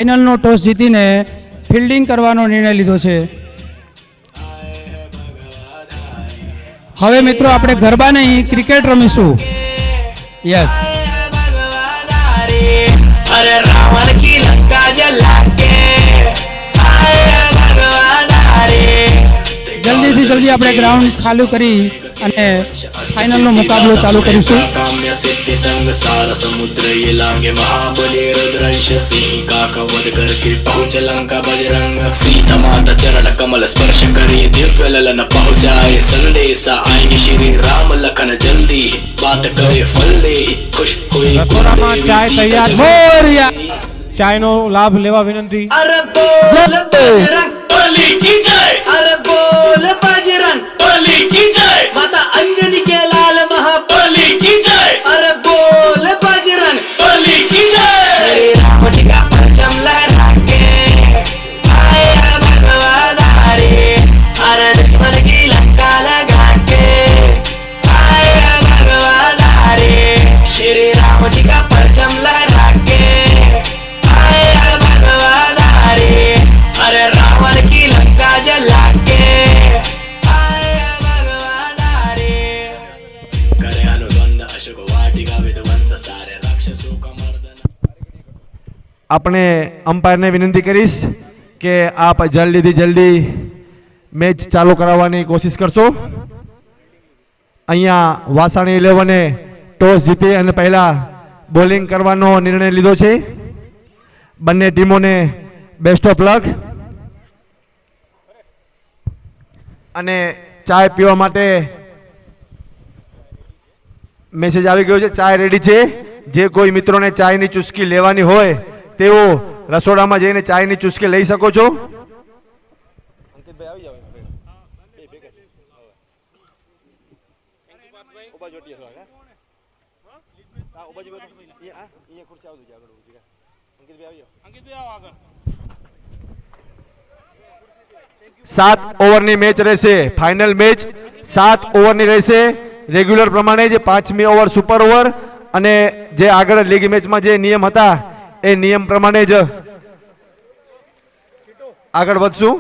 ફાઇનલનો toss જીતીને fielding કરવાનો નિર્ણય લીધો છે। હવે મિત્રો આપણે ગરબા નહીં ક્રિકેટ રમીશું। યસ, अरे रावण की लंका जला के आए भगवान रे। જલ્દીથી જલ્દી આપણે ગ્રાઉન્ડ ખાલી કરી અને ફાઇનલનો મુકાબલો ચાલુ કરીશું। काम्य सिद्धि संग सार समुद्र ये लांगे महाबली रुद्रंश सिंह का कवध करके पहुंच लंका बजरंग। सीता माता चरण कमल स्पर्श करे दिव्य ललन पहुंचाए संदेशा आएंगे श्री राम लखन जल्दी बात करे फल दे खुश हुई ચાય તૈયાર મોરયા ચાયનો લાભ લેવા વિનંતી। अरे बोल बजरंग बली की जय। अरे बोल बजरंग बली की जय। माता अंजनी के लाल महाबली की जय। अरे बोल बजरंग बली की जय। श्री राम जी का परचम लहरा के आए हैं भगवान रे। अरे दुश्मन की लंका लगा के आए हैं भगवान रे। श्री राम जी का परचम लहरा के आए हैं भगवान रे। अरे रावण की लंका जला के आए हैं भगवान रे। करे अनुबंध अशोक वाटिका विध्वंस सारे राक्षसों का मर्दन। આપણે અમ્પાયરને વિનંતી કરીશ કે આપ જલ્દીથી જલ્દી મેચ ચાલુ કરાવવાની કોશિશ કરશો। અહીંયા વાસાણી 11એ ટોસ જીતી અને પહેલા બોલિંગ કરવાનો નિર્ણય લીધો છે। બંને ટીમોને બેસ્ટ ઓફ લક। અને ચાય પીવા માટે મેસેજ આવી ગયો છે, ચાય રેડી છે। જે કોઈ મિત્રોને ચાયની ચુસ્કી લેવાની હોય તેઓ રસોડામાં જઈને ચાયની ચુસ્કી લઈ શકો છો। सात ओवरनी मैच रहेशे। फाइनल मैच 7 ओवरनी रहेशे। रेग्युलर प्रमाणे जे 5मी ओवर सुपर ओवर અને જે આગળ લીગ મેચમાં જે નિયમ હતા એ નિયમ પ્રમાણે જ આગળ વધશું।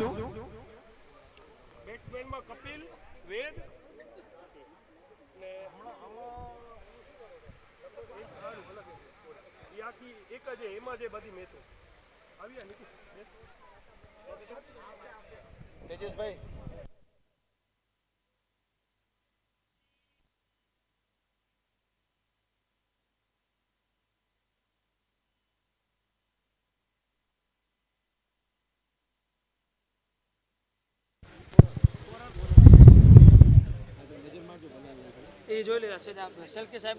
એ જોઈ લેલા સીધા સેલ કે સાહેબ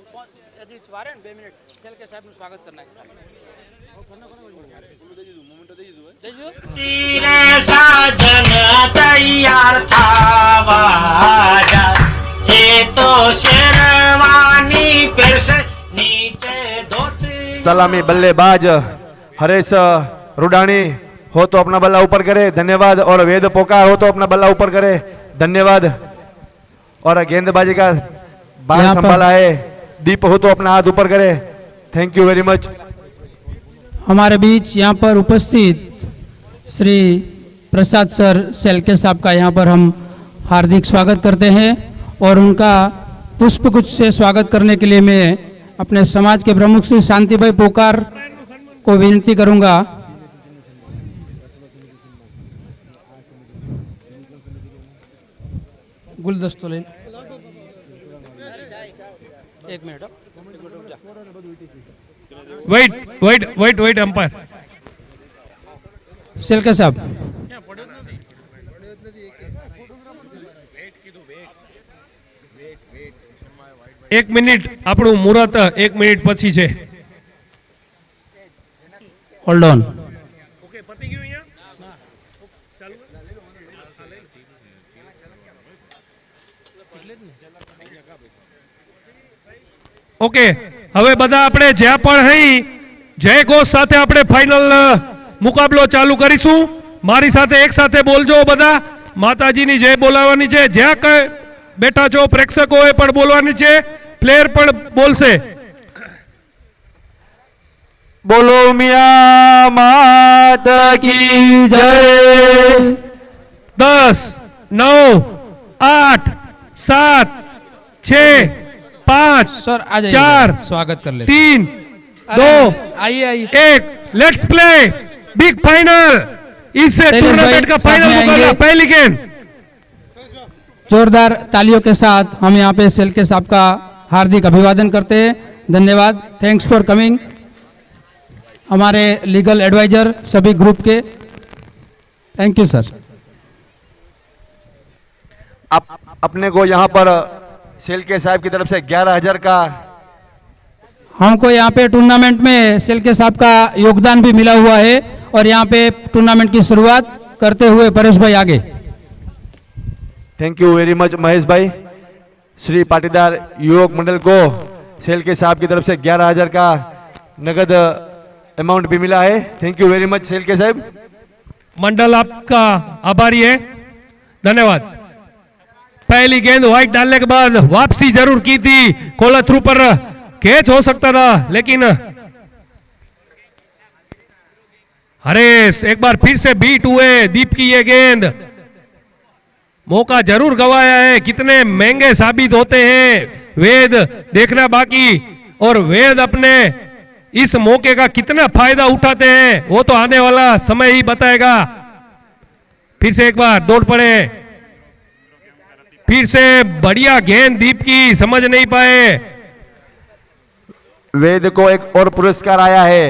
હજી વારે ને 2 મિનિટ સેલ કે સાહેબનું સ્વાગત કરી નાખે। तेरे साजन तैयार था वाजा ये तो शेरवानी फिर से नीचे धोती। सलामी बल्लेबाज हरेश रुडानी हो तो अपना बल्ला ऊपर करे, धन्यवाद। और वेद पोकार हो तो अपना बल्ला ऊपर करे, धन्यवाद। और गेंदबाजी का बार संभाला है दीप हो तो अपना हाथ ऊपर करे, थैंक यू वेरी मच। हमारे बीच यहाँ पर उपस्थित श्री प्रसाद सर सेलके साहब का यहाँ पर हम हार्दिक स्वागत करते हैं और उनका पुष्पगुच्छ से स्वागत करने के लिए मैं अपने समाज के प्रमुख श्री शांति भाई पोकार को विनती करूँगा। गुलदस्तो ले एक minute wait wait wait wait umpire सेलके साहब 1 મિનિટ આપણું મુહૂર્ત 1 મિનિટ પછી છે। Hold on. ઓકે પતી ગયું અહીંયા ચાલુ ઓકે હવે બધા આપણે જ્યાં પણ હઈ જય ઘોષ સાથે આપણે ફાઇનલ મુકાબલો ચાલુ કરીશું। મારી સાથે એક સાથે બોલજો બધા। માતાજીની જય બોલાવવાની છે। જ્યાં બેઠા છો પ્રેક્ષકોએ પણ બોલવાની છે, પ્લેયર પણ બોલશે। बोलो मियां मात की जय। 10, 9, 8, 7, 6, 5, सर आ जाइए, 4, स्वागत कर लेते 3, अरे, 2, आइए आइए 1, लेट्स प्ले बिग फाइनल। इससे शैलेश टूर्नामेंट भाई, का साथ फाइनल में मुकाबला, आएंगे। पहली गेंद। जोरदार तालियों के साथ हम यहाँ पे सेल्के साहब का हार्दिक अभिवादन करते हैं। धन्यवाद, थैंक्स फॉर कमिंग। हमारे लीगल एडवाइजर सभी ग्रुप के, थैंक यू सर। अपने को यहाँ पर सेल के साहब की तरफ से 11,000 का हमको यहाँ पे टूर्नामेंट में सेल्के साहब का योगदान भी मिला हुआ है और यहाँ पे टूर्नामेंट की शुरुआत करते हुए परेश भाई आगे। Thank you very much Mahesh भाई। श्री पाटीदार युवक मंडल को सेल के साहब की तरफ से 11,000 का नगद अमाउंट भी मिला है। थैंक यू वेरी मच सेल के साहब। मंडल आपका आभारी है, धन्यवाद। पहली गेंद व्हाइट डालने के बाद वापसी जरूर की थी, कॉलर थ्रू पर कैच हो सकता था, लेकिन हरेश एक बार फिर से बीट हुए। दीप की ये गेंद, मौका जरूर गवाया है, कितने महंगे साबित होते हैं वेद, देखना बाकी। और वेद अपने इस मौके का कितना फायदा उठाते हैं वो तो आने वाला समय ही बताएगा। फिर से एक बार दौड़ पड़े, फिर से बढ़िया गेंद दीप की, समझ नहीं पाए। वेद को एक और पुरस्कार आया है।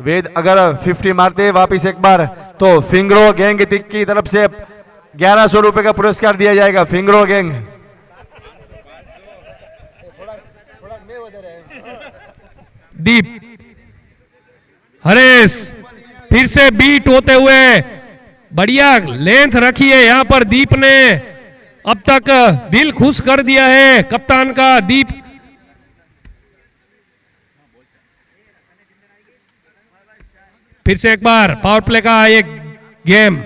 वेद अगर 50 मारते वापिस एक बार तो फिंगरो गैंग की तरफ से 1100 रुपए का पुरस्कार दिया जाएगा। फिंगरो गैंग। दीप, हरेश फिर से बीट होते हुए बढ़िया लेंथ रखी है यहां पर दीप ने। अब तक दिल खुश कर दिया है कप्तान का। दीप फिर से एक बार पावर प्ले का एक गेम,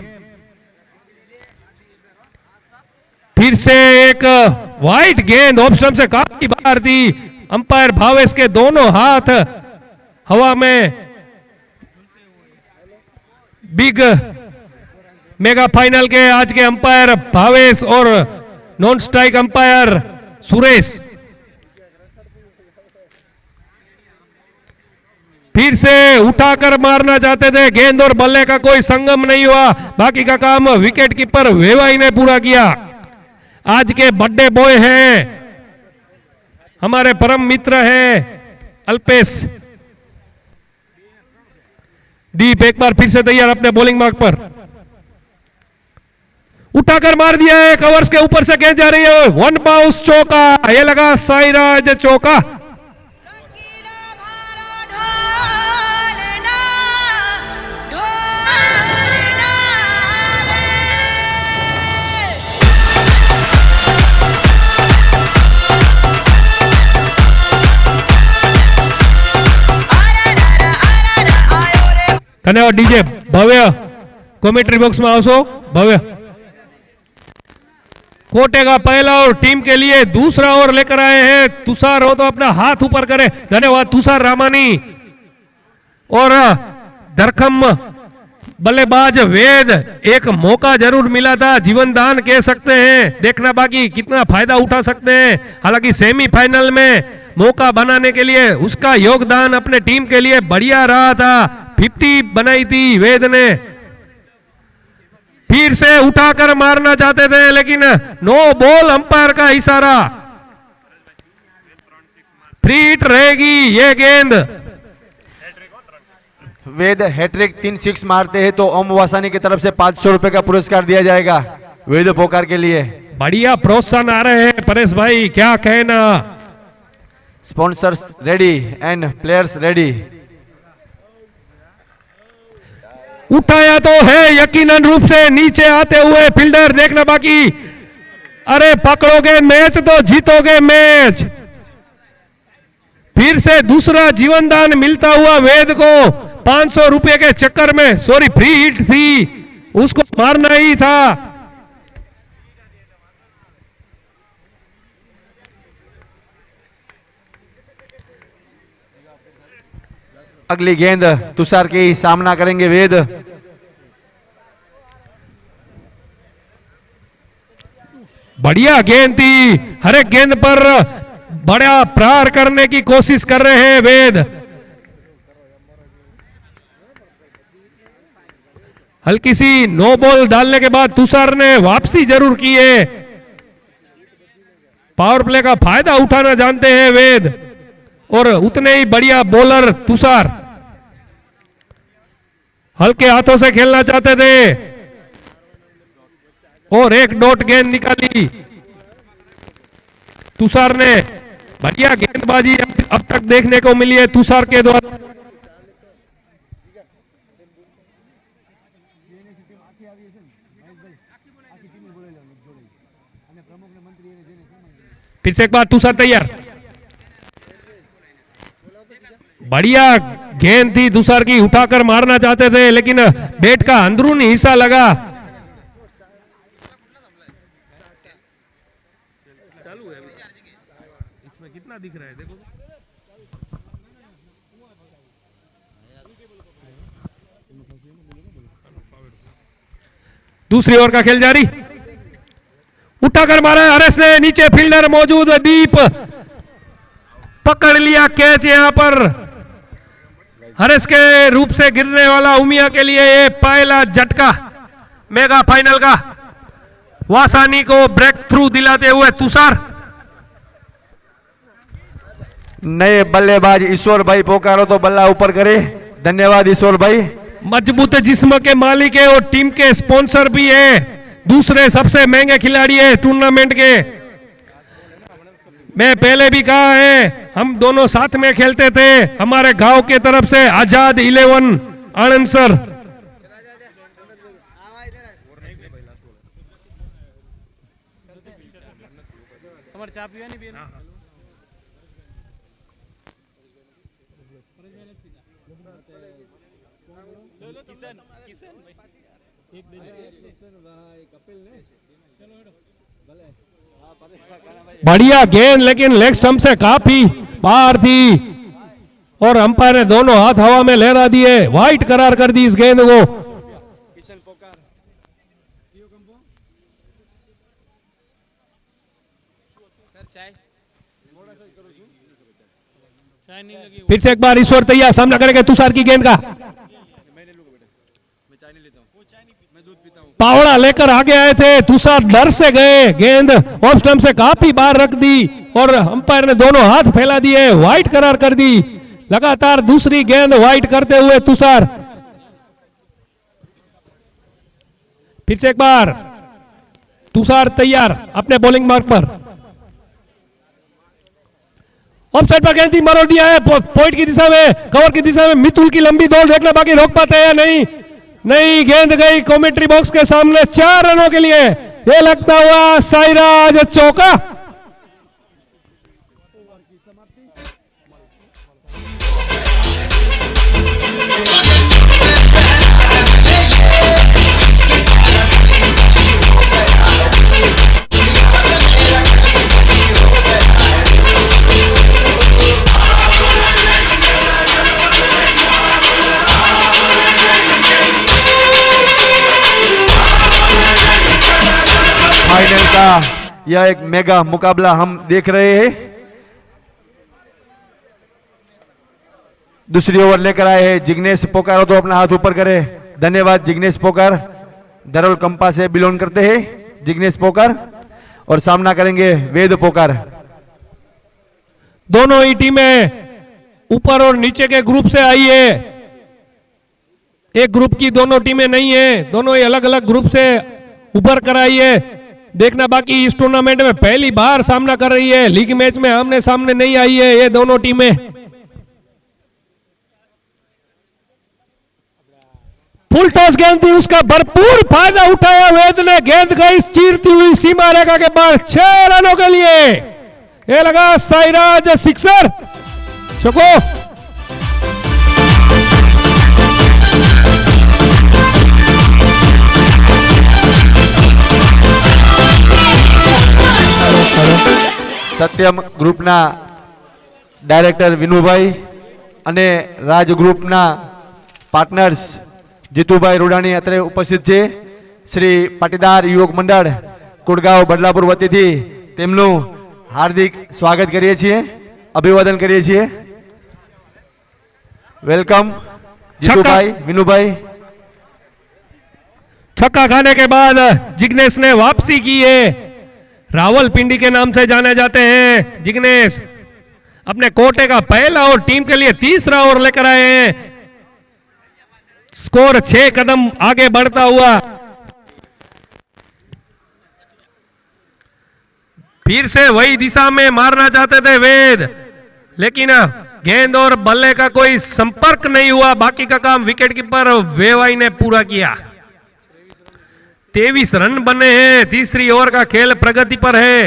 फिर से एक वाइट गेंद ऑप्शन से काफी बाहर थी। अंपायर भावेश के दोनों हाथ हवा में। बिग मेगा फाइनल के आज के अंपायर भावेश और नॉन स्ट्राइक अंपायर सुरेश। फिर से उठाकर मारना चाहते थे, गेंद और बल्ले का कोई संगम नहीं हुआ। बाकी का काम विकेट कीपर वेवाई ने पूरा किया। आज के बर्थडे बॉय हैं, हमारे परम मित्र हैं अल्पेश। दीप एक बार फिर से तैयार अपने बॉलिंग मार्क पर, उठाकर मार दिया है, कवर्स के ऊपर से गेंद जा रही है, वन बाउंस चौका। ये लगा साईराज चौका। धन्यवाद डीजे भव्य, कमेंट्री बॉक्स में आवशो भव्य। कोटे का पहला और टीम के लिए दूसरा ओवर लेकर आए हैं तुषार। हो तो अपना हाथ ऊपर करे, धन्यवाद तुषार रामानी। और धरखम बल्लेबाज वेद, एक मौका जरूर मिला था, जीवन दान कह सकते हैं, देखना बाकी कितना फायदा उठा सकते हैं। हालांकि सेमीफाइनल में मौका बनाने के लिए उसका योगदान अपने टीम के लिए बढ़िया रहा था। 50 बनाई थी वेद ने। फिर से उठाकर मारना चाहते थे लेकिन नो बॉल, अंपायर का इशारा। फ्री हिट रहेगी ये गेंद। वेद हैट्रिक 3 6 मारते हैं तो ओम वासानी की तरफ से 500 रुपए का पुरस्कार दिया जाएगा वेद पोकार के लिए। बढ़िया प्रोत्साहन आ रहे हैं परेश भाई, क्या कहना। Sponsors ready and players ready. उठाया तो है यकीनन रूप से, नीचे आते हुए फील्डर, देखना बाकी। अरे पकड़ोगे मैच तो जीतोगे मैच। फिर से दूसरा जीवन दान मिलता हुआ वेद को 500 रुपए के चक्कर में, सॉरी फ्री हिट थी, उसको मारना ही था। अगली गेंद तुषार की सामना करेंगे वेद। बढ़िया गेंद थी, हर एक गेंद पर बड़ा प्रहार करने की कोशिश कर रहे हैं वेद। हल्की सी नो बॉल डालने के बाद तुषार ने वापसी जरूर की है। पावर प्ले का फायदा उठाना जानते हैं वेद और उतने ही बढ़िया बॉलर तुषार। हल्के हाथों से खेलना चाहते थे और एक डॉट गेंद निकाली तुषार ने। बढ़िया गेंदबाजी अब तक देखने को मिली है तुषार के द्वारा। फिर से एक बार तुषार तैयार। बढ़िया गेंद थी तुषार की, उठाकर मारना चाहते थे लेकिन बैट का अंदरूनी हिस्सा लगा। चालू है इसमें कितना दिख रहा है देखो। दूसरी ओवर का खेल जारी। उठाकर मारा है हरेश ने, नीचे फील्डर मौजूद, डीप पकड़ लिया कैच। यहां पर हरेश के रूप से गिरने वाला उमिया के लिए ये पहला झटका मेगा फाइनल का। वासानी को ब्रेक थ्रू दिलाते हुए तुषार। नए बल्लेबाज ईश्वर भाई पोकारो तो बल्ला ऊपर करे। धन्यवाद ईश्वर भाई। मजबूत जिस्म के मालिक है और टीम के स्पॉन्सर भी है, दूसरे सबसे महंगे खिलाड़ी है टूर्नामेंट के। मैं पहले भी कहा है हम दोनों साथ में खेलते थे, हमारे गांव के तरफ से आजाद 11 आनंद सर। बढ़िया गेंद लेकिन लेग स्टंप से काफी बाहर थी और अंपायर ने दोनों हाथ हवा में लहरा दिए, वाइट करार कर दी इस गेंद को। फिर से एक बार ईश्वर तैयार, सामना करेंगे तुषार की गेंद का। पावड़ा लेकर आगे आए थे, तुषार डर से गए, गेंद ऑफ स्टंप से काफी बाहर रख दी और अंपायर ने दोनों हाथ फैला दिए, वाइट करार कर दी। लगातार दूसरी गेंद वाइट करते हुए तुषार। फिर से एक बार तुषार तैयार अपने बॉलिंग मार्क पर। ऑफ साइड पर गेंद मरोड़ दिया है पॉइंट की दिशा में, कवर की दिशा में। मितुल की लंबी दौड़ देखना बाकी, रोक पाते हैं या नहीं। नहीं, गेंद गई कमेंट्री बॉक्स के सामने 4 रनों के लिए। ये लगता हुआ साइराज चौका। फाइनल का यह एक मेगा मुकाबला हम देख रहे हैं। दूसरी ओवर लेकर आए हैं जिग्नेश पोकार, तो अपना हाथ ऊपर करे। धन्यवाद जिग्नेश पोकार, दरोल कंपा से बिलोंग करते हैं जिग्नेश पोकार। और सामना करेंगे वेद पोकार। दोनों ही टीमें ऊपर और नीचे के ग्रुप से आई है, एक ग्रुप की दोनों टीमें नहीं है, दोनों ही अलग अलग ग्रुप से ऊपर कर आई है। देखना बाकी इस टूर्नामेंट में पहली बार सामना कर रही है, लीग मैच में आमने सामने नहीं आई है ये दोनों टीमें। फुल टॉस गेंद थी, उसका भरपूर फायदा उठाया वेद ने। गेंद गई चीरती हुई सीमा रेखा के बाद 6 रनों के लिए। ये लगा साइराज सिक्सर चौको। સત્યમ ગ્રુપના ડાયરેક્ટર વિનુભાઈ અને રાજ ગ્રુપના પાર્ટનર્સ જીતુભાઈ રૂડાણી અત્રે ઉપસ્થિત છે. શ્રી પાટીદાર યુવક મંડળ કુડગાંવ બદલાપુર વતીથી તેમનું હાર્દિક સ્વાગત કરીએ છીએ, અભિવાદન કરીએ છીએ. वेलकम जीतूभाई, विनूभाई. छक्का खाने के बाद जिग्नेश ने वापसी की है. रावलपिंडी के नाम से जाने जाते हैं जिग्नेश. अपने कोटे का पहला और टीम के लिए तीसरा ओवर लेकर आए हैं. स्कोर 6 कदम आगे बढ़ता हुआ. फिर से वही दिशा में मारना चाहते थे वेद, लेकिन गेंद और बल्ले का कोई संपर्क नहीं हुआ. बाकी का काम विकेटकीपर वेवाई ने पूरा किया. 23 रन बने हैं. तीसरी ओवर का खेल प्रगति पर है.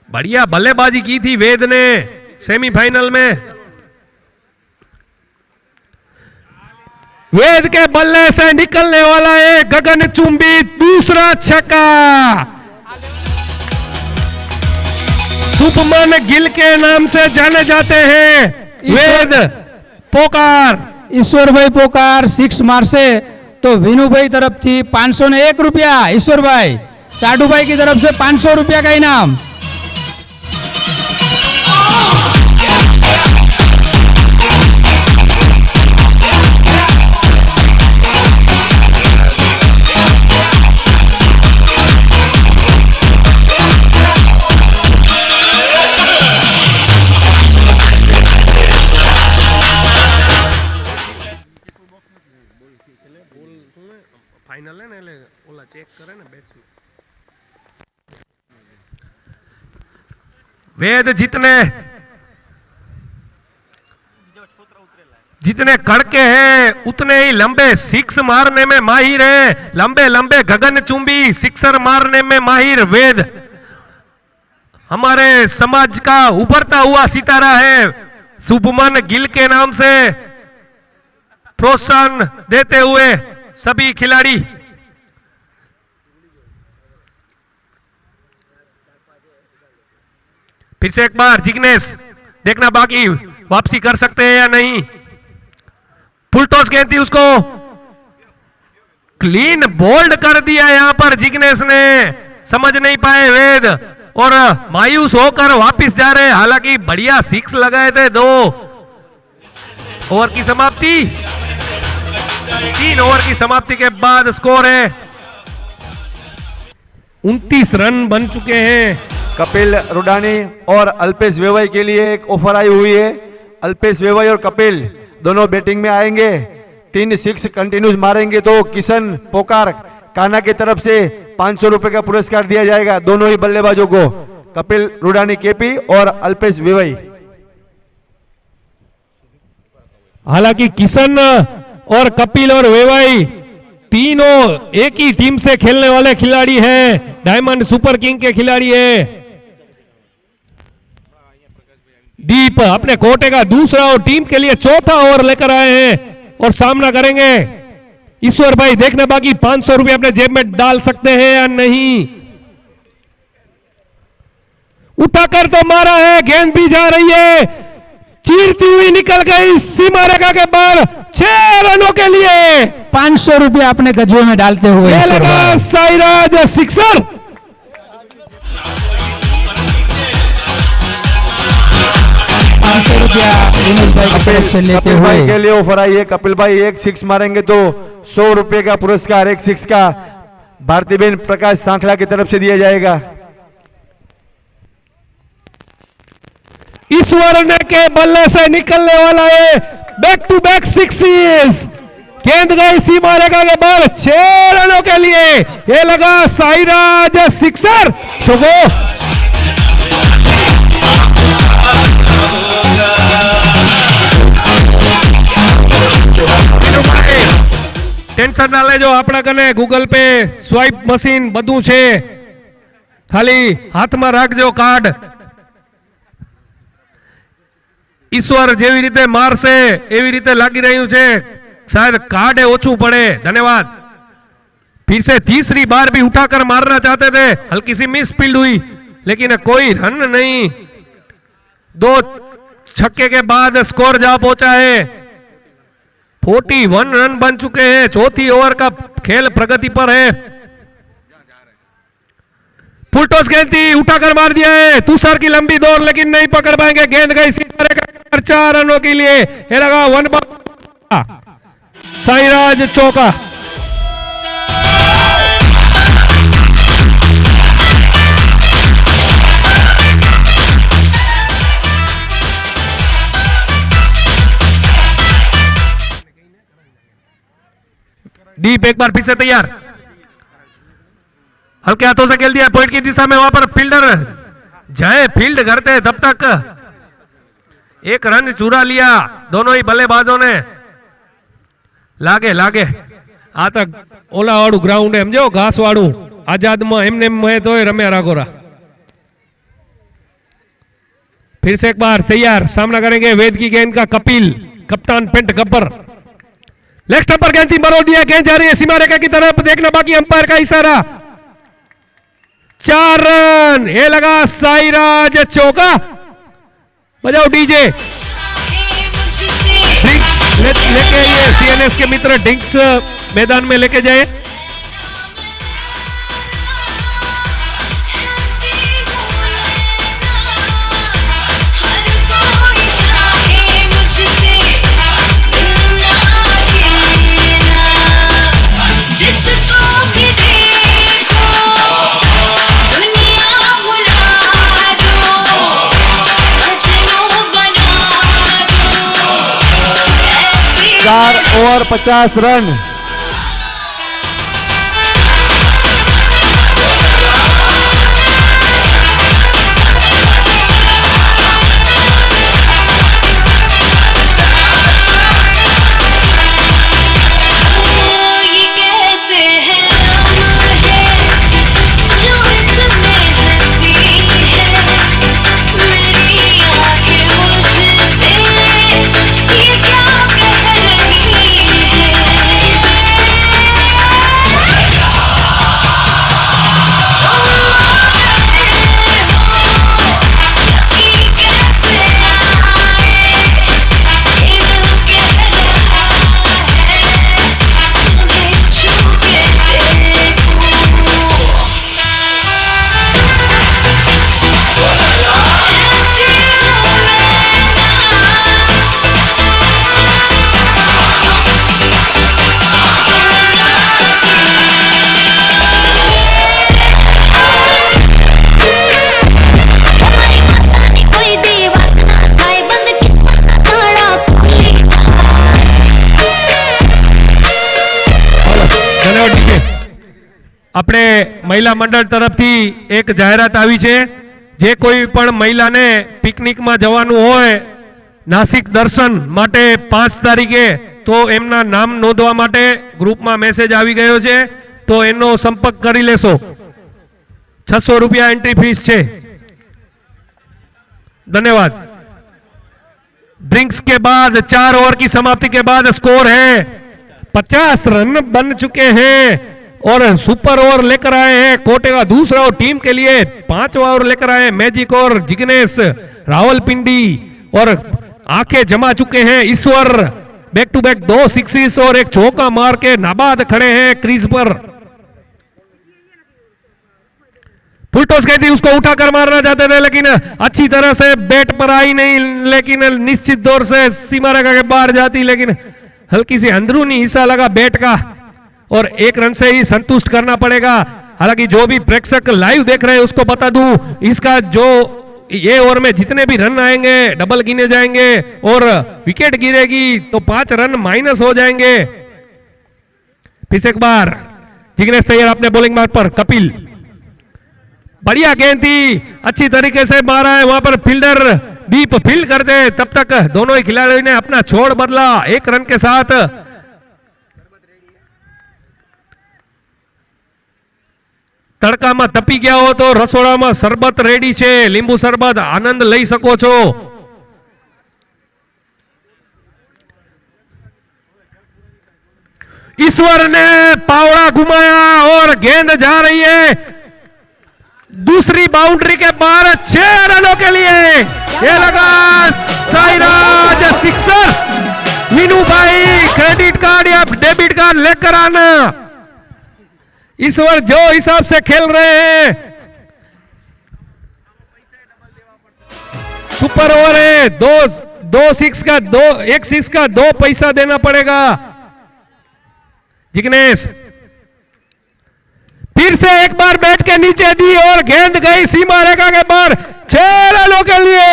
बढ़िया बल्लेबाजी की थी वेद ने सेमीफाइनल में. वेद के बल्ले से निकलने वाला है गगनचुंबी दूसरा छक्का. शुभमन गिल के नाम से जाने जाते हैं वेद पोकार. ईश्वर भाई पोकार 6 मार से तो विनू भाई तरफ थी 501 रुपया. ईश्वर भाई साडू भाई की तरफ से 500 रुपया का इनाम. फाइनल है ना ओला चेक करे ना बैट्समैन. वेद जितने कड़के हैं उतने ही लंबे सिक्स मारने में माहिर है. लंबे लंबे गगनचुंबी सिक्सर मारने में माहिर वेद हमारे समाज का उभरता हुआ सितारा है. शुभमन गिल के नाम से प्रोत्साहन देते हुए सभी खिलाड़ी. फिर से एक बार जिग्नेश देखना बाकी वापसी कर सकते हैं या नहीं. फुल टॉस गेंद थी उसको क्लीन बोल्ड कर दिया यहां पर जिग्नेश ने. समझ नहीं पाए वेद और मायूस होकर वापस जा रहे. हालांकि बढ़िया 6 लगाए थे. 2 ओवर की समाप्ति. 3 ओवर की समाप्ति के बाद स्कोर है 29 रन बन चुके हैं. कपिल रुडानी और अल्पेश वेवाई के लिए एक ऑफर आई हुई है. अल्पेश वेवाई और कपिल दोनों बैटिंग में आएंगे. 3 6 कंटिन्यूस मारेंगे तो किशन पोकार कान्हा की तरफ से 500 रुपए का पुरस्कार दिया जाएगा दोनों ही बल्लेबाजों को, कपिल रुडानी केपी और अल्पेश वेवाई. हालांकि किशन और कपिल और वेवाई तीनों एक ही टीम से खेलने वाले खिलाड़ी हैं. डायमंड सुपर किंग के खिलाड़ी है. दीप अपने कोटे का दूसरा और टीम के लिए चौथा ओवर लेकर आए हैं और सामना करेंगे. ईश्वर भाई देखने बाकी 500 रुपए अपने जेब में डाल सकते हैं या नहीं. उठाकर तो मारा है. गेंद भी जा रही है. चीरती हुई निकल गई सीमा रेखा के बाहर. 6 रनों के लिए 500 रुपया अपने गजबे में डालते हुए लगा साईराज सिक्सर. 500 रुपया विनोद भाई की तरफ से लेते कपिल भाई हुए के लिए ऑफर आई है. कपिल भाई एक 6 मारेंगे तो 100 रुपए का पुरस्कार एक 6 का भारतीबेन प्रकाश सांखला की तरफ से दिया जाएगा. ईश्वर ने के बल्ले से निकलने वाला है बैक टू बैक 6. गेंद गई सीमा रेखा के बाहर 6 रनों के लिए. ये लगा साईराज सिक्सर. शुभो टेंशन ना लेजो. अपना कने गूगल पे स्वाइप मशीन બધું છે. ખાલી હાથમાં રાખજો કાર્ડ. ईश्वर જેવી રીતે મારશે એવી રીતે લાગી રહ્યું છે. शायद कार्ड ओछू पड़े. धन्यवाद. फिर से तीसरी बार भी उठाकर मारना चाहते थे. हल्की सी मिस फील्ड हुई लेकिन कोई रन नहीं. 2 छक्के के बाद स्कोर जा पहुंचा है 41 रन बन चुके हैं। चौथी ओवर का खेल प्रगति पर है। फुल टॉस गेंद थी, उठाकर मार दिया है। तुषार की लंबी दौड़ लेकिन नहीं पकड़ पाएंगे। गेंद गई सितारे का 4 रनों के लिए। ये लगा 1 बॉल, साईराज चौका। डीप एक बार फिर से तैयार, हल्के हाथों से खेल दिया पॉइंट की दिशा में। वहां पर फील्डर जाए फील्ड करते तब तक एक रन चुरा लिया दोनों ही बल्लेबाजों ने। लागे लागे आ तक ओला वाड़ू ग्राउंड है, समझो घास वाड़ू आजाद में एमने में तो रम्या राघोरा। फिर से एक बार तैयार, सामना करेंगे वेद की गेंद का कपिल, कप्तान पेंट गब्बर। लेग स्टंप पर गेंद मरोड़ दिया, गेंद जा रही है सीमा रेखा की तरफ, देखना बाकी अंपायर का इशारा। 4 रन, ये लगा साईराज चौका। बजाओ डीजे। ड्रिंक्स लेके ये सीएनएस के मित्र ड्रिंक्स मैदान में लेके जाए। चार ओवर 50 रन। આપણે મહિલા મંડળ તરફથી એક જાહેરાત આવી છે, જે કોઈ પણ મહિલાને પિકનિકમાં જવાનું હોય નાસિક દર્શન માટે 5 તારીખે, તો એમના નામ નોંધવા માટે ગ્રુપમાં મેસેજ આવી ગયો છે, તો એનો સંપર્ક કરી લેશો। 600 रुपया एंट्री फीस છે। धन्यवाद। ड्रिंक्स के बाद 4 ओवर की समाप्ति के बाद स्कोर है 50 रन बन चुके हैं और सुपर ओवर लेकर आए हैं कोटे का दूसरा और टीम के लिए 5वां ओवर लेकर आए मैजिक और जिग्नेश रावलपिंडी और आंखें जमा चुके हैं ईश्वर। बैक टू बैक 2 सिक्सेस और एक चौका मार के नाबाद खड़े हैं क्रीज पर। फुल टॉस गई थी, उसको उठाकर मारना चाहते थे लेकिन अच्छी तरह से बैट पर आई नहीं, लेकिन निश्चित दौर से सीमा रेखा के बाहर जाती, लेकिन हल्की सी अंदरूनी हिस्सा लगा बैट का और 1 रन से ही संतुष्ट करना पड़ेगा। हालांकि जो भी प्रेक्षक लाइव देख रहे हैं उसको बता दूं, इसका जो ये ओवर में जितने भी रन आएंगे डबल गिने जाएंगे और विकेट गिरेगी तो 5 रन माइनस हो जाएंगे। फिर से एक बार जिग्नेश तैयार अपने बॉलिंग मार्क पर। कपिल, बढ़िया गेंद थी, अच्छी तरीके से मारा है, वहां पर फील्डर डीप फील्ड कर दे तब तक दोनों ही खिलाड़ियों ने अपना छोड़ बदला 1 रन के साथ। तड़का में तपी गया हो तो रसोड़ा में शरबत रेडी है, લીંબુ शरबत आनंद लई सको छो। ईश्वर ने पावड़ा घुमाया और गेंद जा रही है दूसरी बाउंड्री के बाहर 6 रनों के लिए। ये लगा साइराज सिक्सर। मीनू भाई क्रेडिट कार्ड या डेबिट कार्ड लेकर आना। इस बार जो हिसाब से खेल रहे हैं सुपर ओवर है। दो सिक्स का एक सिक्स का 2 पैसा देना पड़ेगा। जिग्नेश फिर से एक बार बैठ के नीचे दी और गेंद गई सीमा रेखा के बाहर 6 रनों के लिए।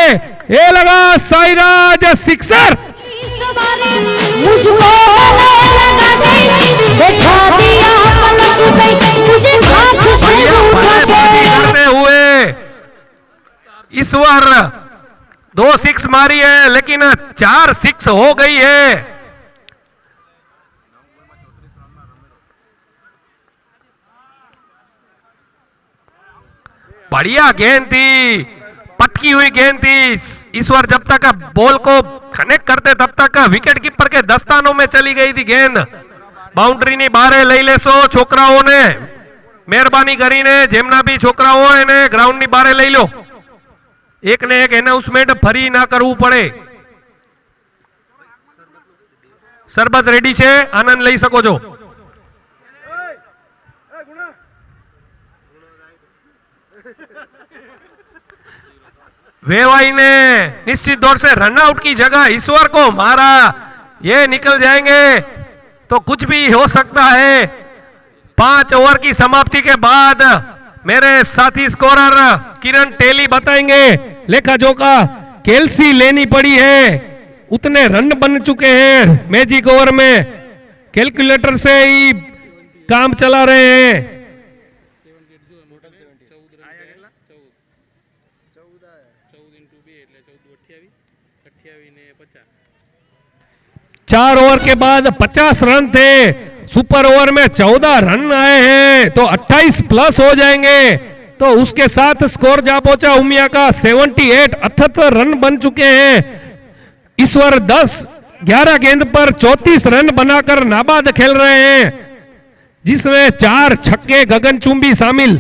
ये लगा साइराज सिक्सर। करते हुए इस बार 2 सिक्स मारी है लेकिन 4 सिक्स हो गई है। बढ़िया गेंद थी, पटकी हुई गेंद थी। इस बार जब तक बॉल को कनेक्ट करते तब तक विकेट कीपर के दस्तानों में चली गई थी गेंद। बाउंड्री ની બારે લઈ લેશો છોકરાઓને, મહેરબાની કરીને જેમના બી છોકરાઓ એને ગ્રાઉન્ડ ની બારે લઈ લો। એક ને એક એનાઉન્સમેન્ટ ફરી ના કરવું પડે। સરબત રેડી છે, આનંદ લઈ શકો છો। वेवाई ने निश्चित तौर से रनआउट की जगह ईश्वर को मारा। ये निकल जाएंगे तो कुछ भी हो सकता है। 5 ओवर की समाप्ति के बाद मेरे साथी स्कोरर किरण टेली बताएंगे लेखा जोखा कैलसी लेनी पड़ी है, उतने रन बन चुके हैं मैजिक ओवर में। कैलकुलेटर से ही काम चला रहे हैं। 4 ओवर के बाद 50 रन थे। सुपर ओवर में 14 रन आए हैं तो 28 प्लस हो जाएंगे। तो उसके साथ स्कोर जा पहुंचा उमिया का 78, 78 रन बन चुके हैं। ईश्वर 11 गेंद पर 34 रन बनाकर नाबाद खेल रहे हैं, जिसमें 4 छक्के गगनचुंबी शामिल।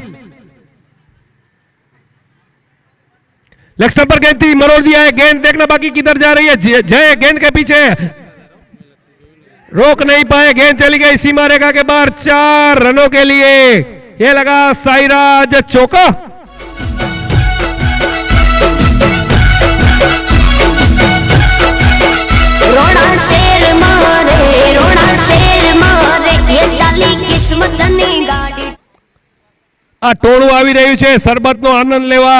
लेग स्टंप पर गेंद थी, मरोड़ दिया है। गेंद देखना बाकी किधर जा रही है। जय गेंद के पीछे रोक नहीं पाए, गेंद चली गई सीमा रेखा के बाहर 4 रनों के लिए। ये लगा साइराज चौका। रोना शेर मारे, ये चाली किस्मत ની ગાડી। આ ટોળું આવી રહ્યું છે સરબતનો આનંદ લેવા।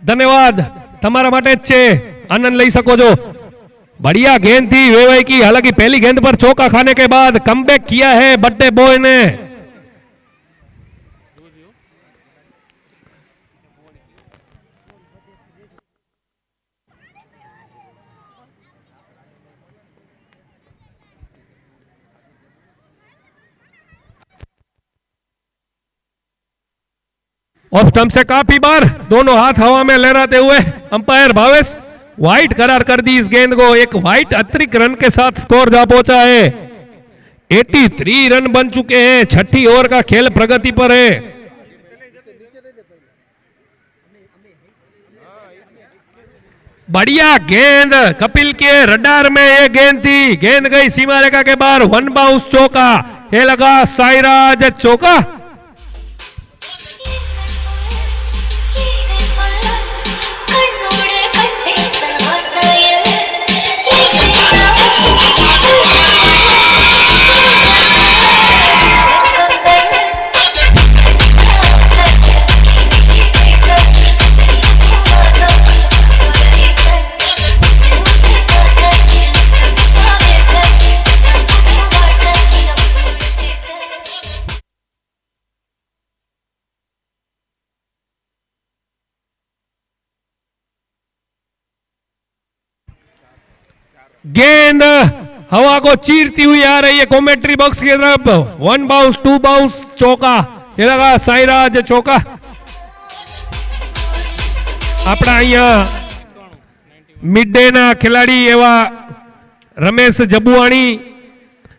धन्यवाद, તમારા માટે જ છે, આનંદ લઈ શકો છો। बढ़िया गेंद थी वेवाई की, हालांकि पहली गेंद पर चौका खाने के बाद कमबैक किया है बड्डे बॉय ने। ऑफ स्टंप से काफी बार दोनों हाथ हवा में लहराते हुए अंपायर भावेश वाइट करार कर दी इस गेंद को। एक वाइट अतिरिक्त रन के साथ स्कोर जा पहुंचा है। 83 रन बन चुके हैं। 6ठी ओवर का खेल प्रगति पर है। बढ़िया गेंद कपिल के रडार में ये गेंद थी, गेंद गई सीमा रेखा के बाहर। 1 बाउंस चौका। ये लगा साइराज चौका। गेंद हवा को चीरती हुई आ रही है कमेंट्री बॉक्स की तरफ। 1 बाउंस 2 बाउंस चौका। ये लगा साइराज चौका। अपना अहिया मिड डे ना खिलाड़ी एवा रमेश जबुआणी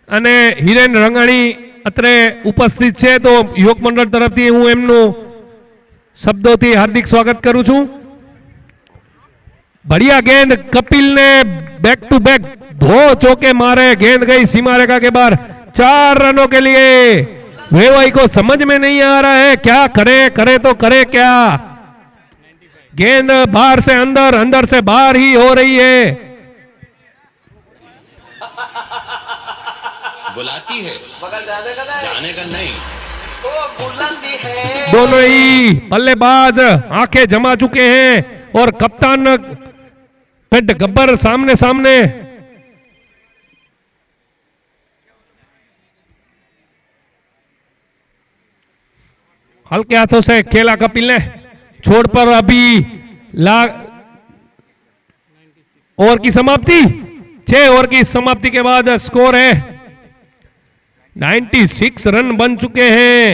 अने हिरेन रंगाणी अत्रे उपस्थित छे, तो युवक मंडल तरफथी हूँ एमनु शब्दोथी हार्दिक स्वागत करूं छूं। बढ़िया गेंद, कपिल ने बैक टू बैक 2 चौके मारे, गेंद गई सीमा रेखा के बाहर 4 रनों के लिए। वेवाई को समझ में नहीं आ रहा है क्या करे तो करे क्या। गेंद बाहर से अंदर, अंदर से बाहर ही हो रही है। बुलाती है जाने का नहीं। दोनों ही बल्लेबाज आंखें जमा चुके हैं और कप्तान पेट गब्बर सामने सामने। हल्के हाथों से खेला कपिल ने, छोड़ पर अभी ओवर की समाप्ति, 6 ओवर की समाप्ति के बाद स्कोर है 96 रन बन चुके हैं।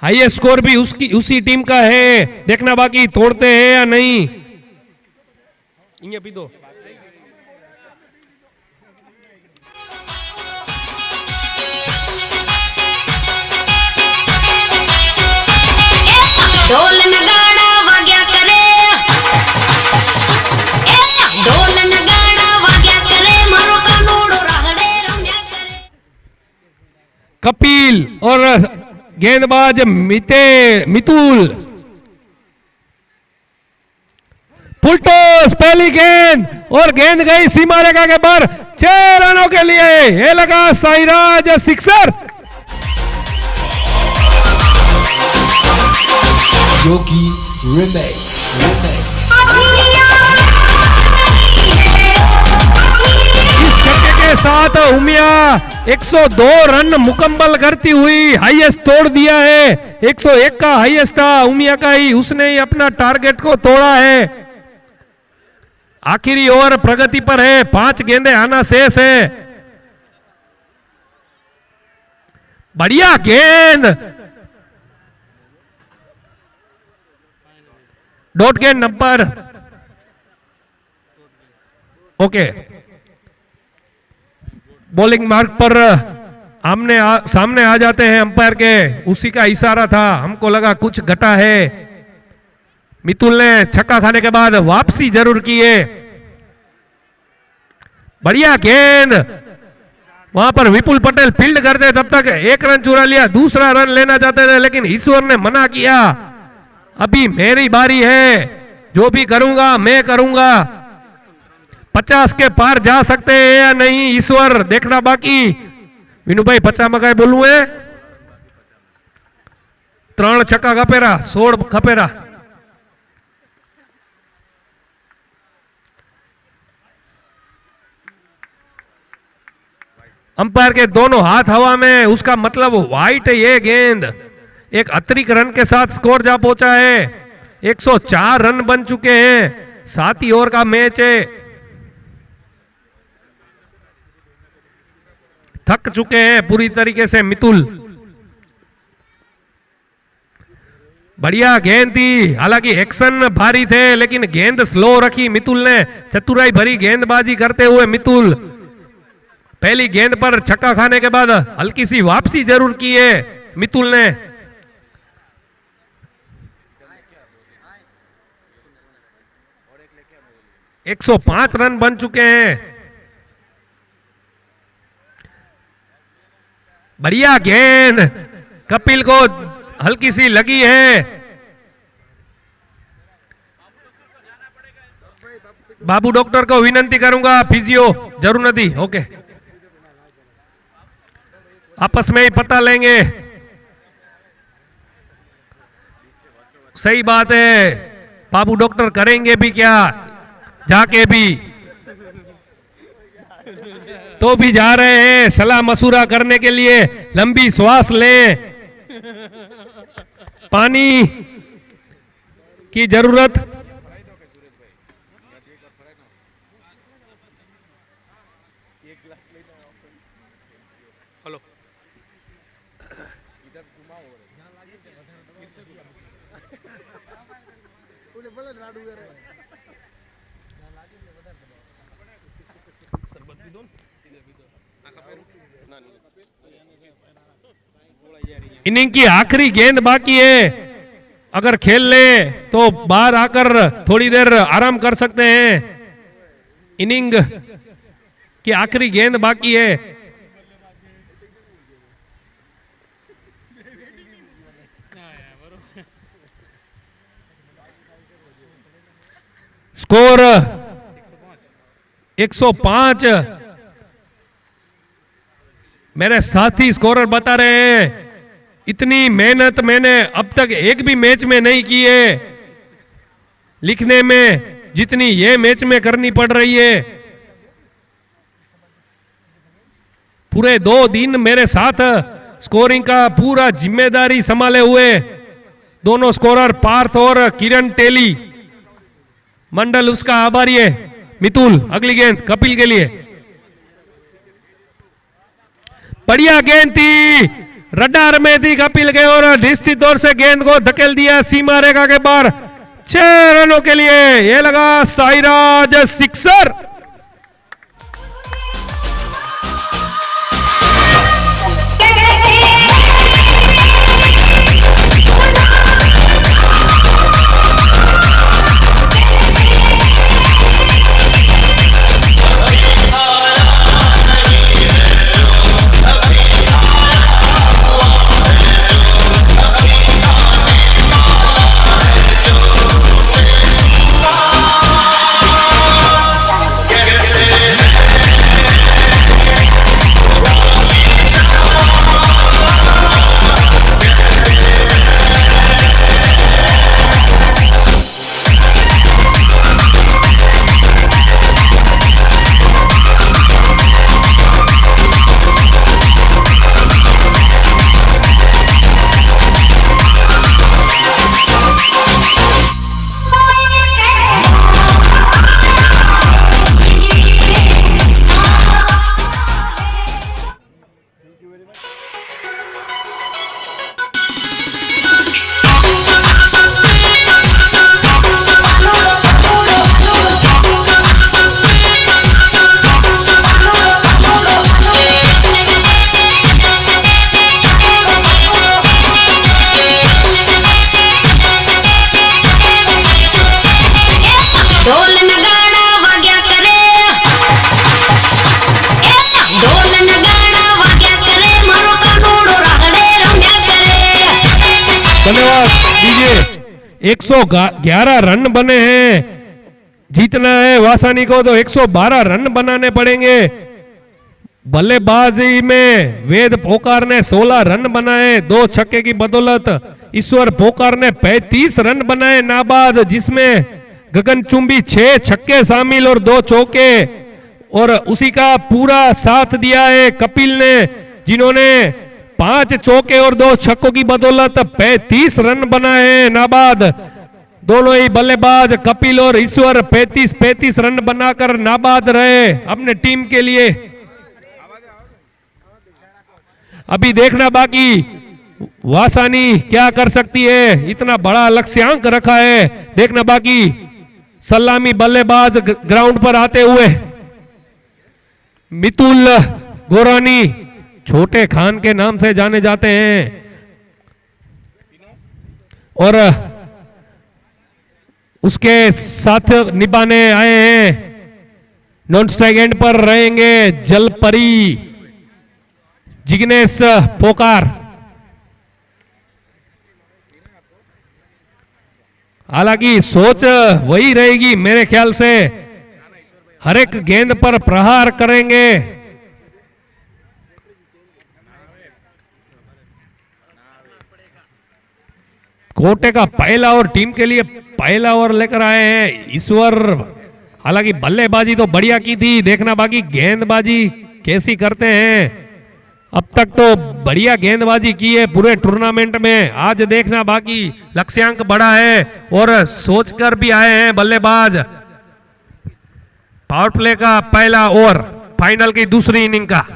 हाईएस्ट स्कोर भी उसी टीम का है, देखना बाकी तोड़ते हैं या नहीं। इन्हें पी दो। ढोल नगाड़ा वाग्या करे, ढोल नगाड़ा वाग्या करे, मारो कानूड़ो राहड़े रंग्या करे। कपिल और गेंदबाज मितुल, फुल टॉस, पहली गेंद और गेंद गई सीमा रेखा के बाहर 6 रनों के लिए। ये लगा साईराज सिक्सर। योगी रिमिक्स इस छक्के के साथ उमिया 102 रन मुकम्मल करती हुई हाईएस्ट तोड़ दिया है। 101 का हाईएस्ट था उमिया का ही, उसने ही अपना टारगेट को तोड़ा है। आखिरी ओवर प्रगति पर है, 5 गेंदें आना शेष है। बढ़िया गेंद, डॉट गेंद नंबर, ओके। बॉलिंग मार्क पर सामने आ जाते हैं अंपायर के, उसी का इशारा था, हमको लगा कुछ घटा है। मितुल ने छक्का खाने के बाद वापसी जरूर की है। बढ़िया गेंद, वहां पर विपुल पटेल फील्ड करते, तब तक 1 रन चुरा लिया, दूसरा रन लेना चाहते थे लेकिन ईश्वर ने मना किया। अभी मेरी बारी है, जो भी करूंगा मैं करूंगा। 50 के पार जा सकते हैं या नहीं ईश्वर, देखना बाकी। विनू भाई 50 में कई बोलू है? 3 छक्का खपेरा, 16 खपेरा। अंपायर के दोनों हाथ हवा में, उसका मतलब वाइट है ये गेंद। एक अतिरिक्त रन के साथ स्कोर जा पहुंचा है। 104 रन बन चुके हैं, 7 ही ओवर का मैच है। थक चुके हैं पूरी तरीके से मितुल। बढ़िया गेंद थी, हालांकि एक्शन भारी थे लेकिन गेंद स्लो रखी मितुल ने। चतुराई भरी गेंदबाजी करते हुए मितुल पहली गेंद पर छक्का खाने के बाद हल्की सी वापसी जरूर की है मितुल ने। एक 105 रन बन चुके हैं। बढ़िया गेंद, कपिल को हल्की सी लगी है। बाबू डॉक्टर को विनंती करूंगा, फिजियो जरूर नहीं, ओके, आपस में ही पता लेंगे। सही बात है, बाबू डॉक्टर करेंगे भी क्या, जाके भी तो भी जा रहे हैं सलाह मशूरा करने के लिए। लंबी श्वास लें, पानी की जरूरत। हेलो, इनिंग की आखिरी गेंद बाकी है। अगर खेल ले तो बाहर आकर थोड़ी देर आराम कर सकते हैं। इनिंग की आखिरी गेंद बाकी है। स्कोर 105। मेरे साथी स्कोरर बता रहे हैं इतनी मेहनत मैंने अब तक एक भी मैच में नहीं की है, लिखने में जितनी ये मैच में करनी पड़ रही है। पूरे 2 दिन मेरे साथ स्कोरिंग का पूरा जिम्मेदारी संभाले हुए दोनों स्कोरर पार्थ और किरण टेली, मंडल उसका आभारी है। मितुल अगली गेंद कपिल के लिए। बढ़िया गेंद थी, रडार में थी कपिल के और निश्चित तौर से गेंद को धकेल दिया सीमा रेखा के पार। 6 रनों के लिए ये लगा साईराज सिक्सर। धन्यवाद दीजिए। 111 रन बने हैं, जीतना है वासानी को तो 112 रन बनाने पड़ेंगे। बल्लेबाजी में वेद पोकार ने 16 रन बनाए 2 छक्के की बदौलत। ईश्वर पोकार ने 35 रन बनाए नाबाद, जिसमें गगनचुंबी 6 छक्के शामिल और 2 चौके, और उसी का पूरा साथ दिया है कपिल ने, जिन्होंने 5 चौके और 2 छक्कों की बदौलत 35 रन बनाए हैं नाबाद। दोनों ही बल्लेबाज कपिल और ईश्वर 35 रन बनाकर नाबाद रहे अपने टीम के लिए। अभी देखना बाकी वासानी क्या कर सकती है, इतना बड़ा लक्ष्यांक रखा है, देखना बाकी। सलामी बल्लेबाज ग्राउंड पर आते हुए मितुल गोरानी, छोटे खान के नाम से जाने जाते हैं, और उसके साथ निभाने आए हैं। नॉन स्ट्राइक एंड पर रहेंगे जलपरी जिग्नेश पोकार। हालांकि सोच वही रहेगी मेरे ख्याल से, हर एक गेंद पर प्रहार करेंगे। कोटे का पहला ओवर टीम के लिए पहला ओवर लेकर आए हैं ईश्वर। हालांकि बल्लेबाजी तो बढ़िया की थी, देखना बाकी गेंदबाजी कैसी करते हैं। अब तक तो बढ़िया गेंदबाजी की है पूरे टूर्नामेंट में, आज देखना बाकी। लक्ष्यांक बड़ा है और सोचकर भी आए हैं बल्लेबाज। पावर प्ले का पहला ओवर फाइनल की दूसरी इनिंग का।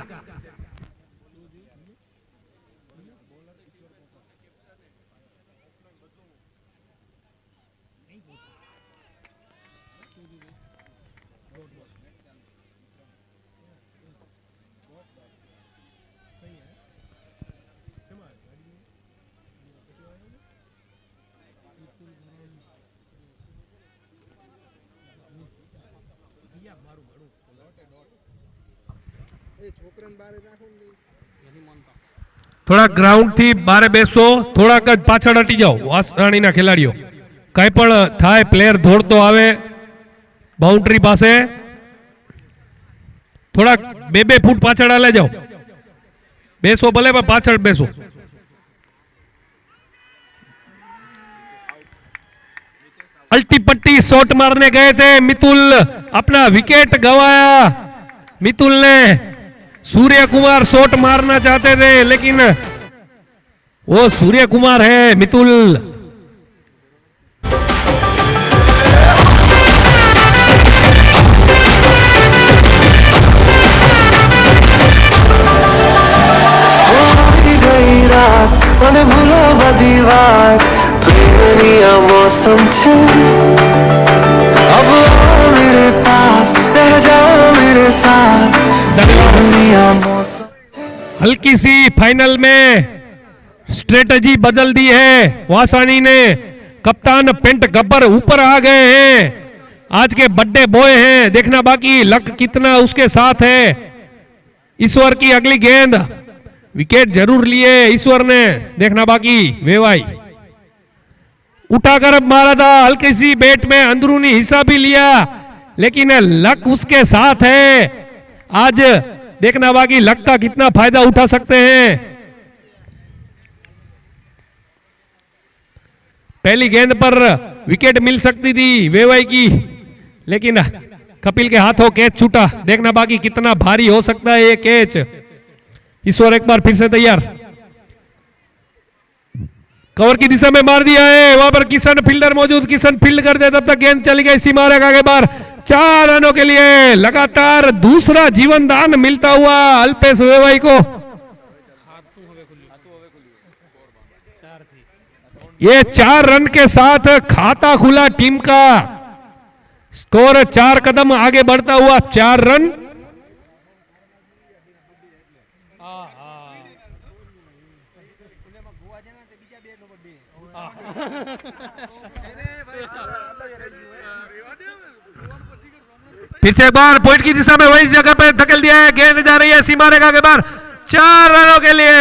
થોડા ગ્રાઉન્ડ થી બારે બેસો, થોડાક જ પાછળ હટી જાઓ વાસણીના ખેલાડીઓ. કઈ પણ થાય, પ્લેયર દોડતો આવે બાઉન્ડ્રી પાસે, થોડાક 2-2 ફૂટ પાછળ હાલે જાઓ. બેસો ભલે પણ પાછળ બેસો. अल्टी पट्टी शॉट मारने गए थे मितुल, अपना विकेट गवाया. मितुल ने सूर्य कुमार शॉट मारना चाहते थे लेकिन वो सूर्य कुमार है मितुल. મને ભૂલો બધી વાત, પ્રેમની આ મૌસમ છે. अब आओ मेरे पास, रह जाओ मेरे साथ, प्रेमनी आ मौसम. हल्की सी फाइनल में स्ट्रेटजी बदल दी है वासानी ने. कप्तान पेंट गब्बर ऊपर आ गए हैं. आज के बर्थडे बॉय हैं, देखना बाकी लक कितना उसके साथ है. ईश्वर की अगली गेंद, विकेट जरूर लिए ईश्वर ने, देखना बाकी. वेवाई उठाकर मारा था, हल्की सी बैट में अंदरूनी हिस्सा भी लिया लेकिन लक उसके साथ है. आज देखना बाकी लक का कितना फायदा उठा सकते हैं. पहली गेंद पर विकेट मिल सकती थी वेवाई की लेकिन कपिल के हाथों कैच छूटा. देखना बाकी कितना भारी हो सकता है ये कैच. ईश्वर एक बार फिर से तैयार, कवर की दिशा में मार दिया है. वहां पर किशन फील्डर मौजूद, किशन फील्ड कर दे, तब तक गेंद चली गई सीमा रेखा के बाहर. 4 रनों के लिए लगातार दूसरा जीवन दान मिलता हुआ अल्पेश वेवाई को. ये 4 रन के साथ खाता खुला टीम का. स्कोर 4 कदम आगे बढ़ता हुआ 4 रन. फिर से एक बार पॉइंट की दिशा में वही जगह पे धकेल दिया है. गेंद जा रही है सीमा रेखा के बाहर 4 रनों के लिए.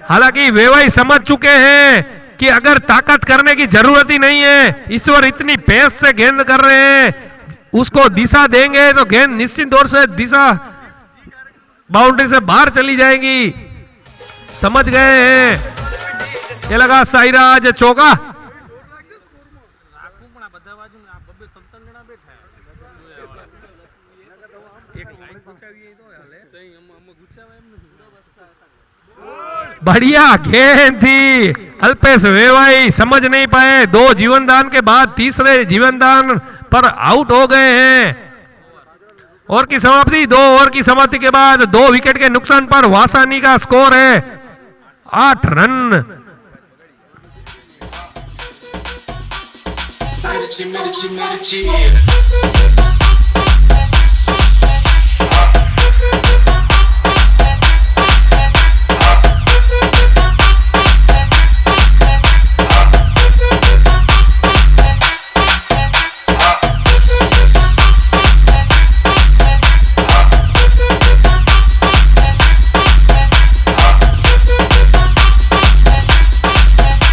हालांकि वेवाई समझ चुके हैं कि अगर ताकत करने की जरूरत ही नहीं है, ईश्वर इतनी पेस से गेंद कर रहे हैं, उसको दिशा देंगे तो गेंद निश्चित तौर से दिशा बाउंड्री से बाहर चली जाएगी. समझ गए हैं. ये लगा साईराज चौका. बढ़िया गेंद थी. अल्पेश वेवाई समझ नहीं पाए. 2 जीवनदान के बाद तीसरे जीवनदान पर आउट हो गए हैं. ओवर की समाप्ति, 2 ओवर की समाप्ति के बाद 2 विकेट के नुकसान पर वासानी का स्कोर है 8 रन. मिर्ची मिर्ची मिर्ची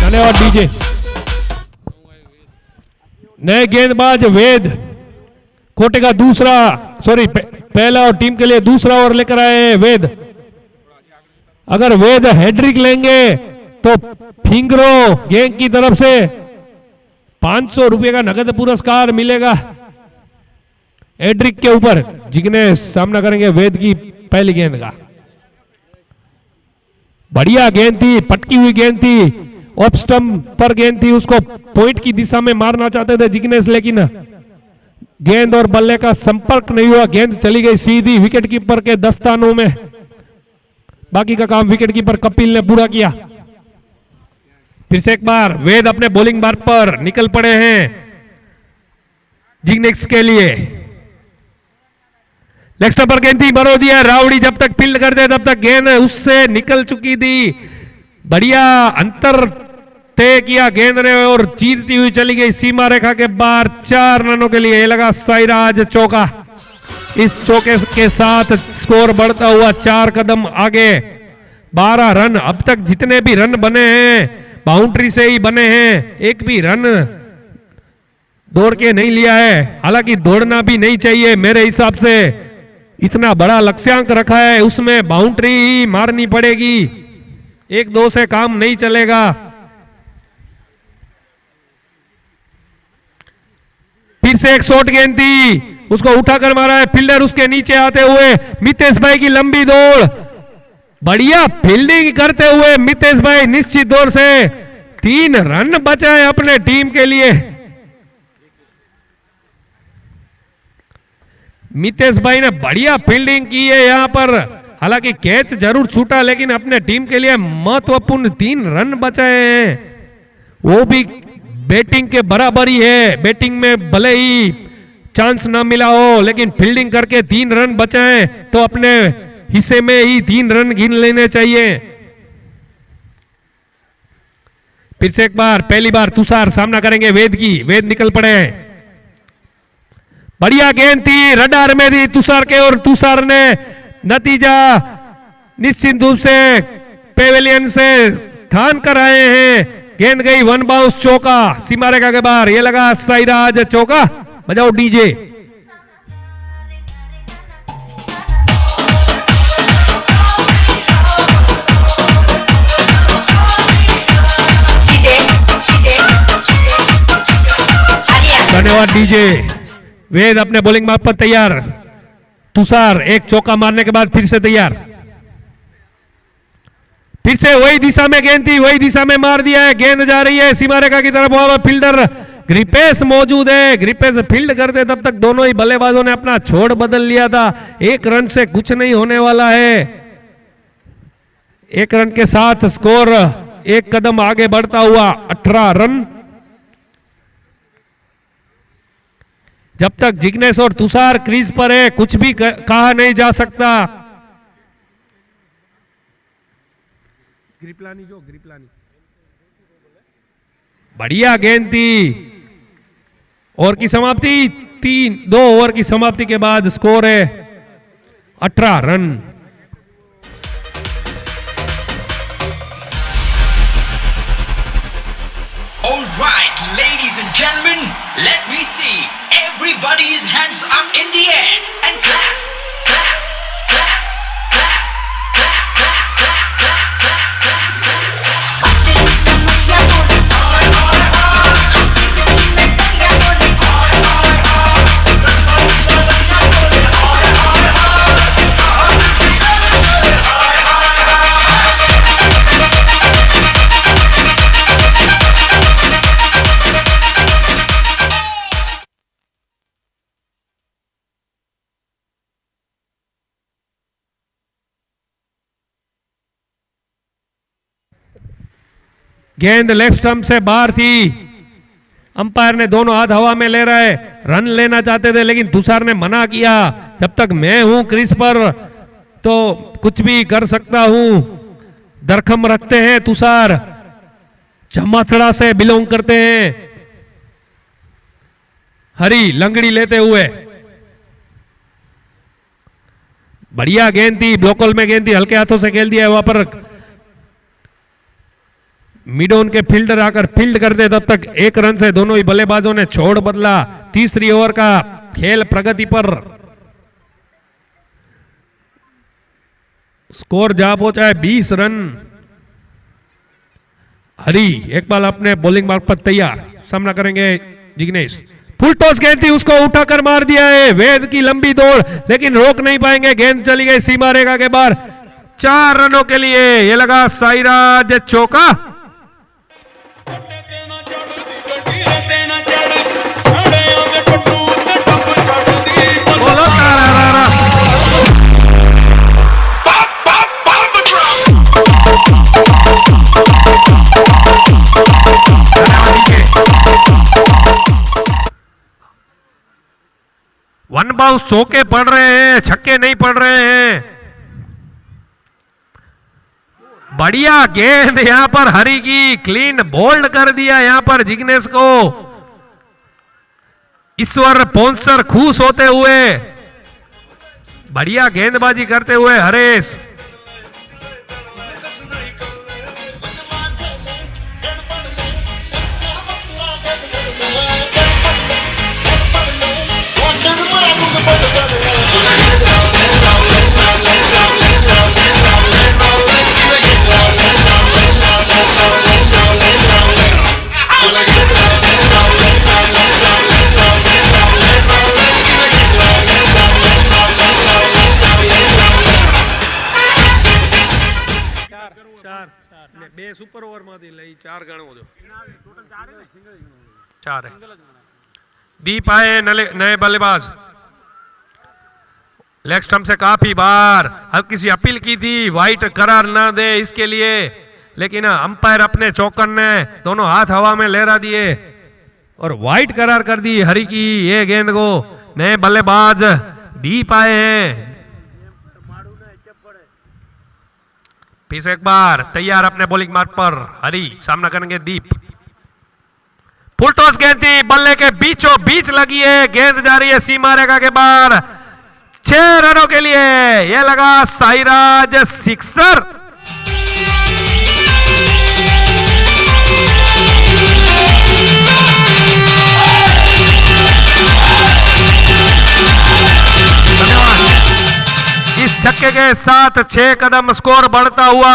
धन्यवाद डीजे. नए गेंदबाज वेद कोटे का पहला और टीम के लिए दूसरा ओवर लेकर आए हैं वेद. अगर वेद हैट्रिक लेंगे तो फिंगरो गैंग की तरफ से 500 रुपए का नगद पुरस्कार मिलेगा हैट्रिक के ऊपर, जिन्हें सामना करेंगे वेद की पहली गेंद का. बढ़िया गेंद थी, पटकी हुई गेंद थी, ऑफ स्टंप पर गेंद थी, उसको पॉइंट की दिशा में मारना चाहते थे जिग्नेश, लेकिन गेंद और बल्ले का संपर्क नहीं हुआ. गेंद चली गई सीधी विकेट कीपर के दस्तानों में. बाकी का काम विकेट कीपर कपिल ने पूरा किया. फिर से एक बार वेद अपने बॉलिंग मार्ग पर निकल पड़े हैं जिग्नेश के लिए. लेग स्टंप पर गेंद थी, मरो दिया. रावड़ी जब तक फील्ड कर दे तब तक गेंद उससे निकल चुकी थी. बढ़िया अंतर तय किया गेंद ने और चीरती हुई चली गई सीमा रेखा के बाहर 4 रनों के लिए. लगा साईराज चौका. इस चौके के साथ स्कोर बढ़ता हुआ 4 कदम आगे। 12 रन अब तक जितने भी रन बने हैं बाउंड्री से ही बने हैं, एक भी रन दौड़ के नहीं लिया है। हालांकि दौड़ना भी नहीं चाहिए मेरे हिसाब से, इतना बड़ा लक्ष्यांक रखा है उसमें बाउंड्री ही मारनी पड़ेगी, 1-2 से काम नहीं चलेगा। फिर से एक शॉट गेंद थी, उसको उठाकर मारा है फील्डर, उसके नीचे आते हुए मितेश भाई की लंबी दौड़, बढ़िया फील्डिंग करते हुए मितेश भाई निश्चित दौर से 3 रन बचाए अपने टीम के लिए। मितेश भाई ने बढ़िया फील्डिंग की है यहां पर, हालांकि कैच जरूर छूटा लेकिन अपने टीम के लिए महत्वपूर्ण 3 रन बचाए हैं, वो भी बैटिंग के बराबर ही है। बैटिंग में भले ही चांस ना मिला हो लेकिन फील्डिंग करके 3 रन बचाए तो अपने हिस्से में ही 3 रन गिन लेने चाहिए। फिर से एक बार, पहली बार तुषार सामना करेंगे वेद की, वेद निकल पड़े, बढ़िया गेंद थी, रडार में थी तुषार के और तुषार ने नतीजा निश्चित रूप से पेवेलियन से थान कर आए हैं। गेंद गई 1 बाउंस चौका सीमा रेखा के बाहर, ये लगा साईराज चौका। बजाओ डीजे। धन्यवाद डीजे। वेद अपने बॉलिंग मार्ग पर तैयार, तुषार एक चौका मारने के बाद फिर से तैयार, फिर से वही दिशा में गेंद थी, वही दिशा में मार दिया है, गेंद जा रही है सीमा रेखा की तरफ। वहां फील्डर ग्रिपेश मौजूद है, ग्रिपेश फील्ड करते तब तक दोनों ही बल्लेबाजों ने अपना छोड़ बदल लिया था। 1 रन से कुछ नहीं होने वाला है, 1 रन के साथ स्कोर 1 कदम आगे बढ़ता हुआ 18 रन। जब तक जिग्नेश और तुषार क्रीज पर है कुछ भी कहा नहीं जा सकता। ग्रिपलानी जो ग्रिपलानी बढ़िया गेंद थी। ओवर की समाप्ति 2 ओवर की समाप्ति के बाद स्कोर है 18 run. All right, ladies and gentlemen, let me see everybody's hands up in the air and clap, clap, clap, clap, clap, clap, clap, clap, clap, clap, clap. गेंद लेफ्ट स्टंप से बाहर थी, umpire ने दोनों हाथ हवा में ले रहा है, रन लेना चाहते थे लेकिन तुषार ने मना किया। जब तक मैं हूं क्रीज पर तो कुछ भी कर सकता हूं। दरखम रखते हैं तुषार, जमाथड़ा से बिलोंग करते हैं। हरी लंगड़ी लेते हुए बढ़िया गेंद थी, ब्लॉकल में गेंद थी, हल्के हाथों से खेल दिया है। वहां पर मिडोन के फील्डर आकर फील्ड करते तब तक 1 रन से दोनों ही बल्लेबाजों ने छोड़ बदला। तीसरी ओवर का खेल प्रगति पर, स्कोर जा पहुंचा है 20 रन। हरी एक बार अपने बॉलिंग मार्ग पर तैयार, सामना करेंगे जिग्नेश। फुल टॉस गेंद थी, उसको उठाकर मार दिया है। वेद की लंबी दौड़ लेकिन रोक नहीं पाएंगे, गेंद चली गई सीमा रेखा के बाहर। 4 रनों के लिए ये लगा साईराज चौका। वन बाउंस चौके पड़ रहे हैं, छक्के नहीं पड़ रहे हैं। बढ़िया गेंद यहां पर हरी की, क्लीन बोल्ड कर दिया यहां पर जिग्नेश को। ईश्वर पोंसर खुश होते हुए बढ़िया गेंदबाजी करते हुए हरेश। બે સુપર ઓવર માંથી લઈ 4 ગણો દો, 4 है। दीप आए नए बल्लेबाज, लेग स्टंप से काफी बार हल्की सी अपील की थी वाइट करार ना दे इसके लिए, लेकिन अंपायर अपने चौकन ने दोनों हाथ हवा में लहरा दिए और वाइट करार कर दी हरी की ये गेंद को। नए बल्लेबाज दीप आए हैं। फिर से एक बार तैयार अपने बॉलिंग मार्ग पर हरी, सामना करेंगे दीप। फुल टॉस गेंद थी, बल्ले के बीचों बीच लगी है, गेंद जा रही है सीमा रेखा के बाहर 6 रनों के लिए। यह लगा साईराज सिक्सर। इस छक्के के साथ 6 कदम स्कोर बढ़ता हुआ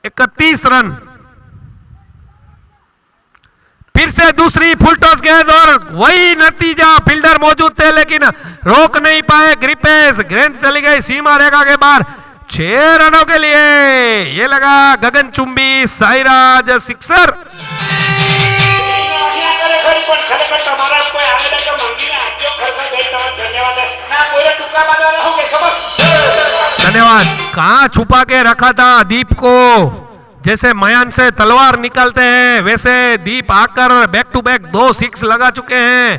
31 रन। फिर से दूसरी फुल टॉस गेंद और वही नतीजा, फील्डर मौजूद थे लेकिन रोक नहीं पाए ग्रिपेश, गेंद चली गई सीमा रेखा के बाहर 6 रनों के लिए। ये लगा गगनचुंबी साईराज सिक्सर। धन्यवाद। कहां छुपा के रखा था दीप को, जैसे मयान से तलवार निकलते हैं वैसे दीप आकर बैक टू बैक 2 6 लगा चुके हैं।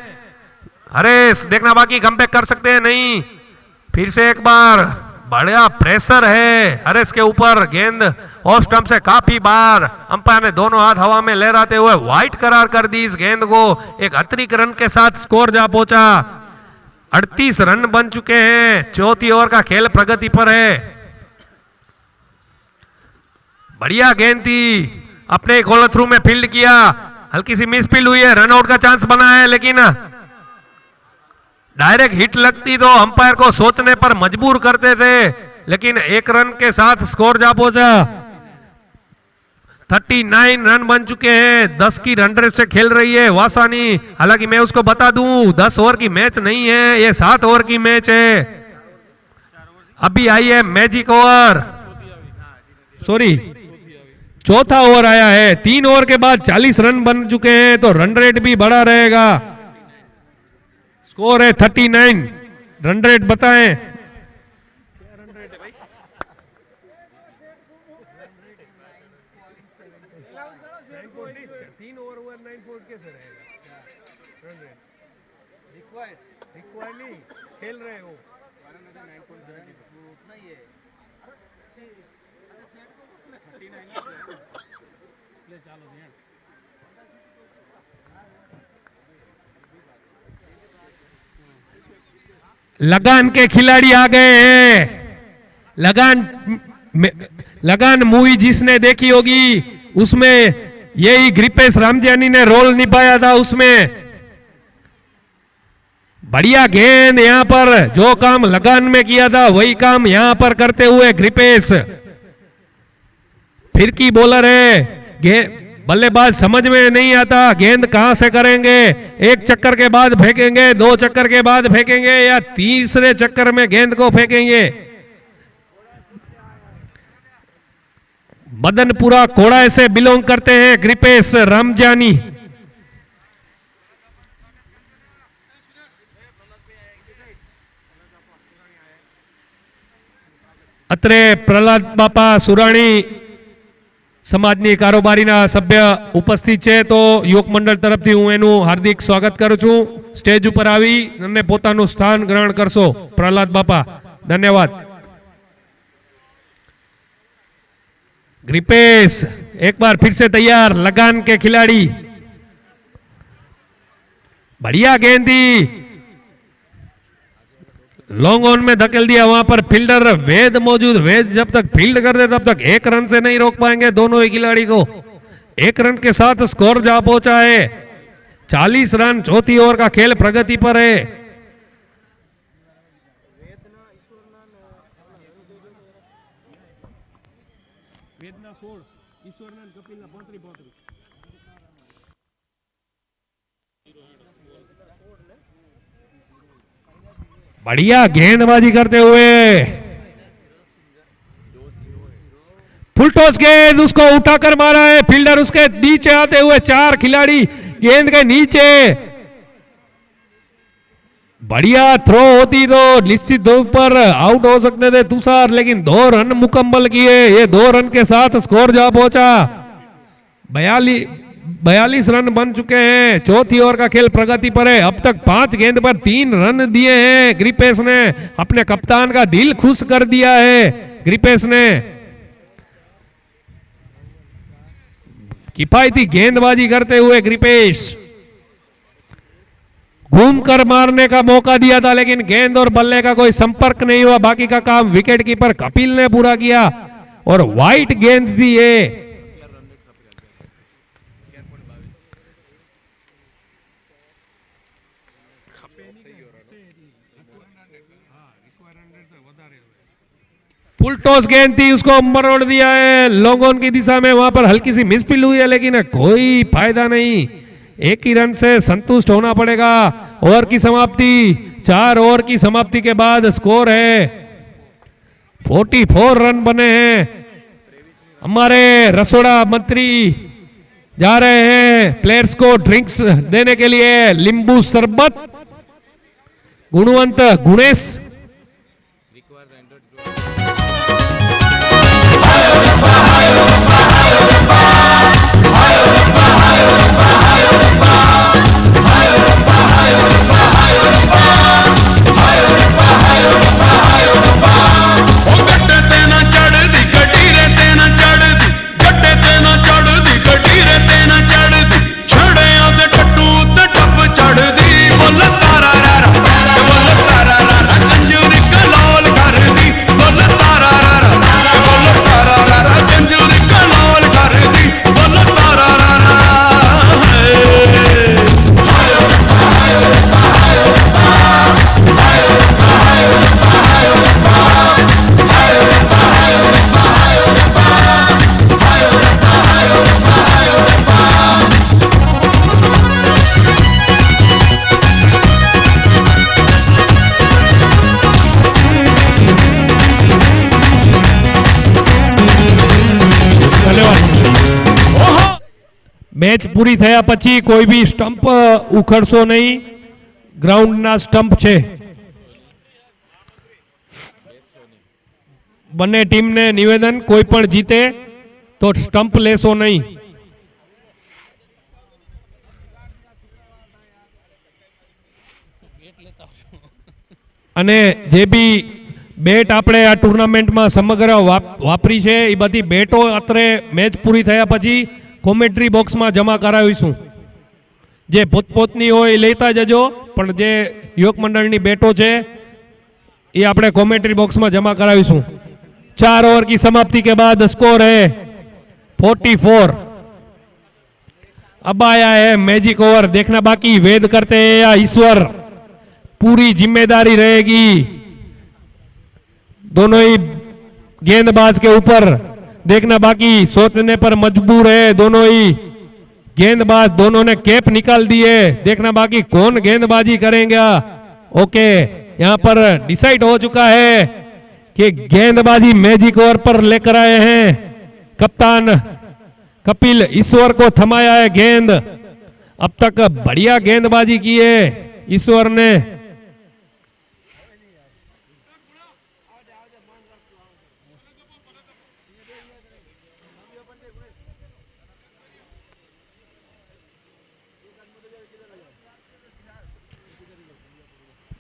हरेश देखना बाकी कमबैक कर सकते हैं नहीं। फिर से एक बार बढ़िया प्रेशर है हरेश के ऊपर, गेंद ऑफ स्टंप से काफी बार अंपायर ने दोनों हाथ हवा में लहराते हुए वाइट करार कर दी इस गेंद को। एक अतिरिक्त रन के साथ स्कोर जा पहुंचा, 38 रन बन चुके हैं। चौथी ओवर का खेल प्रगति पर है। बढ़िया गेंद थी, अपने फॉलो थ्रू में फील्ड किया, हल्की सी मिस फील्ड हुई है, रनआउट का चांस बना है लेकिन डायरेक्ट हिट लगती तो अंपायर को सोचने पर मजबूर करते थे, लेकिन 1 रन के साथ स्कोर जा पहुंचा। 39 रन बन चुके हैं। 10 की रन रेट से खेल रही है वासानी। हालांकि मैं उसको बता दूं 10 ओवर की मैच नहीं है, ये 7 ओवर की मैच है। अभी आई है मैजिक ओवर, सॉरी चौथा ओवर आया है। 3 ओवर के बाद 40 रन बन चुके हैं तो रन रेट भी बढ़ा रहेगा। स्कोर है 39। रन रेट बताएं। खेल रहे हो लगान के खिलाड़ी आ गए हैं। लगान मूवी जिसने देखी होगी उसमें यही ग्रिपेश रामजानी ने रोल निभाया था। उसमें बढ़िया गेंद, यहां पर जो काम लगान में किया था वही काम यहां पर करते हुए ग्रिपेश। फिर की बॉलर है, बल्लेबाज समझ में नहीं आता गेंद कहां से करेंगे। 1 चक्कर के बाद फेंकेंगे, 2 चक्कर के बाद फेंकेंगे या तीसरे चक्कर में गेंद को फेंकेंगे। मदनपुरा कोड़ाई से बिलोंग करते हैं ग्रिपेश रामजानी। અત્રે પ્રહલાદ બાપા સુરાણી સમાજની કારોબારીના સભ્ય ઉપસ્થિત છે, તો યુવક મંડળ તરફથી હું એનું હાર્દિક સ્વાગત કરું છું। સ્ટેજ ઉપર આવી અને પોતાનું સ્થાન ગ્રહણ કરશો પ્રહલાદ બાપા। ધન્યવાદ। ग्रिपेश एक बार फिर से तैयार, लगान के खिलाड़ी। बढ़िया गेंदी, लॉन्ग ऑन में धकेल दिया, वहां पर फील्डर वेद मौजूद। वेद जब तक फील्ड कर दे तब तक 1 रन से नहीं रोक पाएंगे दोनों ही खिलाड़ी को। 1 रन के साथ स्कोर जा पहुंचा है 40 रन। चौथी ओवर का खेल प्रगति पर है। बढ़िया गेंदबाजी करते हुए फुल टॉस गेंद उसको उठाकर मारा है। फील्डर उसके नीचे आते हुए 4 खिलाड़ी गेंद के नीचे। बढ़िया थ्रो होती तो निश्चित तौर पर आउट हो सकते थे तुषार, लेकिन 2 रन मुकम्मल किए। ये 2 रन के साथ स्कोर जा पहुंचा 42 रन बन चुके हैं। चौथी ओवर का खेल प्रगति पर है। अब तक 5 गेंद पर 3 रन दिए हैं ग्रिपेश ने। अपने कप्तान का दिल खुश कर दिया है ग्रिपेश ने। किफायती गेंदबाजी करते हुए ग्रिपेश घूमकर मारने का मौका दिया था, लेकिन गेंद और बल्ले का कोई संपर्क नहीं हुआ। बाकी का काम विकेट कीपर कपिल ने पूरा किया और वाइट गेंद थी ये। फुल टॉस गेंद थी, उसको मरोड़ दिया है लॉन्ग ऑन की दिशा में। वहां पर हल्की सी मिसफील्ड हुई है, लेकिन कोई फायदा नहीं। 1 ही रन से संतुष्ट होना पड़ेगा। ओवर की समाप्ति 4 ओवर की समाप्ति के बाद स्कोर है 44 रन बने हैं। हमारे रसोड़ा मंत्री जा रहे हैं प्लेयर्स को ड्रिंक्स देने के लिए। लींबू शरबत गुणवंत गुणेश। मैच पूरी થયા પછી કોઈ भी સ્ટમ્પ ઉખડશો નહીં। ગ્રાઉન્ડના સ્ટમ્પ છે, બંને ટીમને નિવેદન કોઈ પણ જીતે તો સ્ટમ્પ લેશો નહીં। અને જે બી બેટ આપણે આ ટુર્નામેન્ટમાં સમગ્ર વાપરી છે એ બધી બેટો અત્રે મેચ પૂરી થયા પછી કોમેન્ટ્રી બોક્સમાં જમા કરાવીશું। જે પોતપોતની હોય એ લેતા જજો, પણ જે યુવક મંડળની બેટો છે એ આપણે કોમેન્ટ્રી બોક્સમાં જમા કરાવીશું। 4 ओवर की समाप्ति के बाद स्कोर है 44। अब आया है मैजिक ओवर, देखना बाकी वेद करते हैं या ईश्वर। पूरी जिम्मेदारी रहेगी दोनों ही गेंदबाज के ऊपर, देखना बाकी। सोचने पर मजबूर है दोनों ही गेंदबाज, दोनों ने कैप निकाल दी है। देखना बाकी कौन गेंदबाजी करेंगे। ओके, यहां पर डिसाइड हो चुका है कि गेंदबाजी मैजिक ओवर पर लेकर आए हैं कप्तान कपिल। ईश्वर को थमाया है गेंद। अब तक बढ़िया गेंदबाजी की है ईश्वर ने।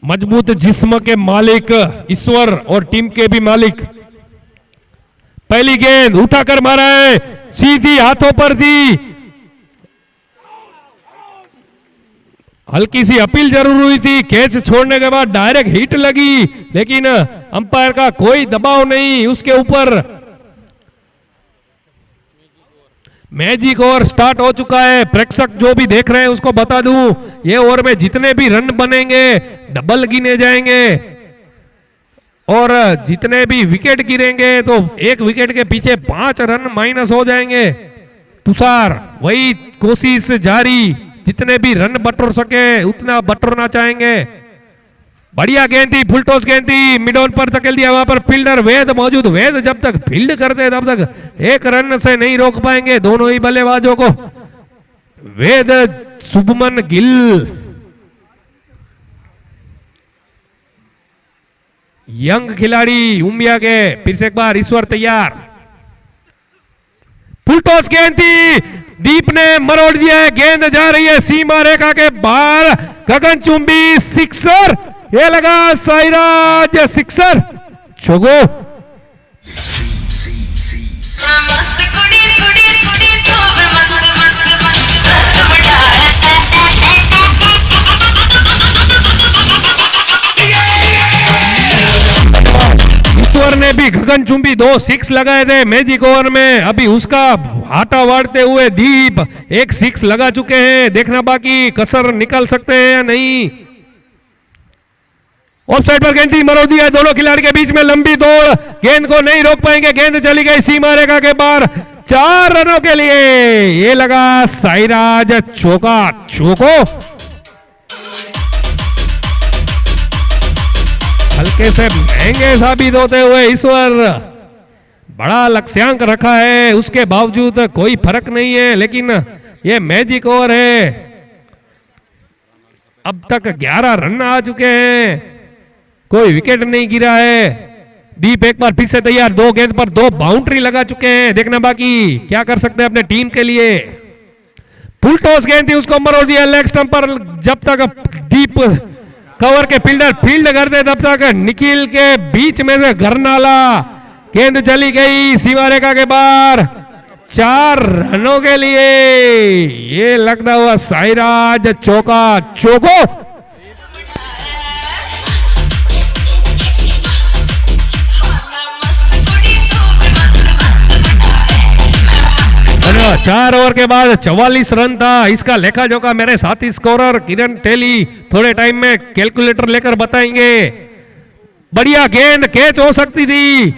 मजबूत जिस्म के मालिक ईश्वर और टीम के भी मालिक। पहली गेंद उठाकर मारा है, सीधी हाथों पर थी। हल्की सी अपील जरूर हुई थी, कैच छोड़ने के बाद डायरेक्ट हिट लगी, लेकिन अंपायर का कोई दबाव नहीं उसके ऊपर। मैजिक ओवर स्टार्ट हो चुका है। प्रेक्षक जो भी देख रहे हैं उसको बता दूं, ये ओवर में जितने भी रन बनेंगे डबल गिने जाएंगे और जितने भी विकेट गिरेंगे तो एक विकेट के पीछे 5 रन माइनस हो जाएंगे। तुषार वही कोशिश जारी, जितने भी रन बटोर सके उतना बटोरना चाहेंगे। बढ़िया गेंद थी, फुल टॉस गेंद थी, मिड ऑन पर धकेल दिया। वहां पर फील्डर वेद मौजूद, वेद जब तक फील्ड करते तब तक एक रन से नहीं रोक पाएंगे दोनों ही बल्लेबाजों को। वेद, शुभमन गिल, यंग खिलाड़ी उमिया के। फिर से एक बार ईश्वर तैयार, फुल टॉस गेंद थी, दीप ने मरोड़ दिया है, गेंद जा रही है सीमा रेखा के बाहर, गगनचुंबी सिक्सर, ये लगा साइराज सिक्सर, चौको। मस्त कुड़ी कुड़ी कुड़ी तो मस्त मस्त मस्त बड़ा ईश्वर ने भी गगनचुंबी 2 6 लगाए थे मैजिक ओवर में। अभी उसका हाथा वाढ़ते हुए दीप 1 6 लगा चुके हैं। देखना बाकी कसर निकल सकते हैं या नहीं। ऑफ साइड पर गेंद थी, मरो दिया दोनों खिलाड़ी के बीच में, लंबी दौड़, गेंद को नहीं रोक पाएंगे, गेंद चली गई सीमा रेखा के बाहर 4 रनों के लिए। ये लगा साइराज चौका, चौको। हल्के से महंगे साबित होते हुए ईश्वर, बड़ा लक्ष्यांक रखा है, उसके बावजूद कोई फर्क नहीं है, लेकिन ये मैजिक ओवर है। अब तक 11 रन आ चुके हैं, कोई विकेट नहीं गिरा है। दीप एक बार फिर से तैयार, 2 गेंद पर 2 बाउंड्री लगा चुके हैं। देखना बाकी क्या कर सकते हैं अपने टीम के लिए। फुल टॉस गेंद थी, उसको मरोड़ दिया लेग स्टंप पर। जब तक दीप कवर के फील्डर फील्ड करते तब तक निखिल के बीच में से घरनाला, गेंद चली गई सीमा रेखा के बाहर 4 रनों के लिए। ये लगता हुआ साइराज चौका, चौको। मस्त 4 ओवर के बाद 44 रन था। इसका लेखा जोखा मेरे साथी स्कोरर किरण टेली थोड़े टाइम में कैलकुलेटर लेकर बताएंगे। बढ़िया गेंद, कैच हो सकती थी,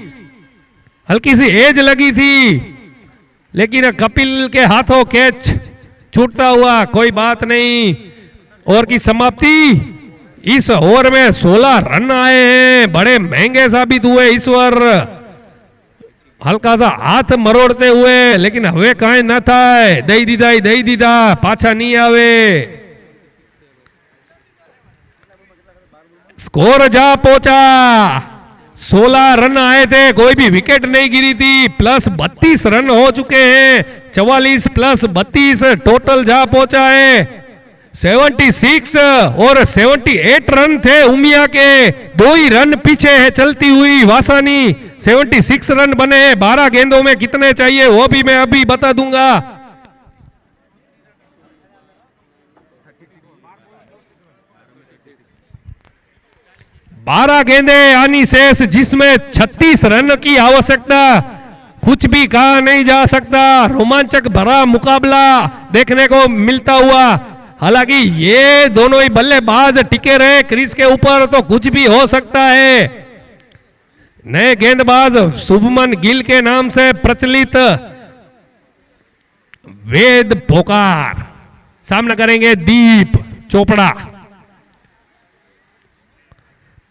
हल्की सी एज लगी थी, लेकिन कपिल के हाथों कैच छूटता हुआ, कोई बात नहीं। ओवर की समाप्ति, इस ओवर में 16 रन आए हैं, बड़े महंगे साबित हुए ईश्वर। हल्का सा हाथ मरोड़ते हुए, लेकिन हवे कांई न थाय, दई दीदा पाछा नहीं आवे। स्कोर जा पहुंचा, 16 रन आए थे, कोई भी विकेट नहीं गिरी थी, प्लस 32 रन हो चुके हैं। 44 प्लस 32 टोटल जा पहुंचा है 76 और 78 रन थे उमिया के। 2 ही रन पीछे है चलती हुई वासानी। 76 रन बने हैं। 12 गेंदों में कितने चाहिए वो भी मैं अभी बता दूंगा। बारह गेंदें आनी शेष, जिसमें 36 रन की आवश्यकता। कुछ भी कहा नहीं जा सकता, रोमांचक भरा मुकाबला देखने को मिलता हुआ। हालांकि ये दोनों ही बल्लेबाज टिके रहे क्रीज के ऊपर तो कुछ भी हो सकता है। नए गेंदबाज शुभमन गिल के नाम से प्रचलित वेद पोकार सामना करेंगे दीप चोपड़ा।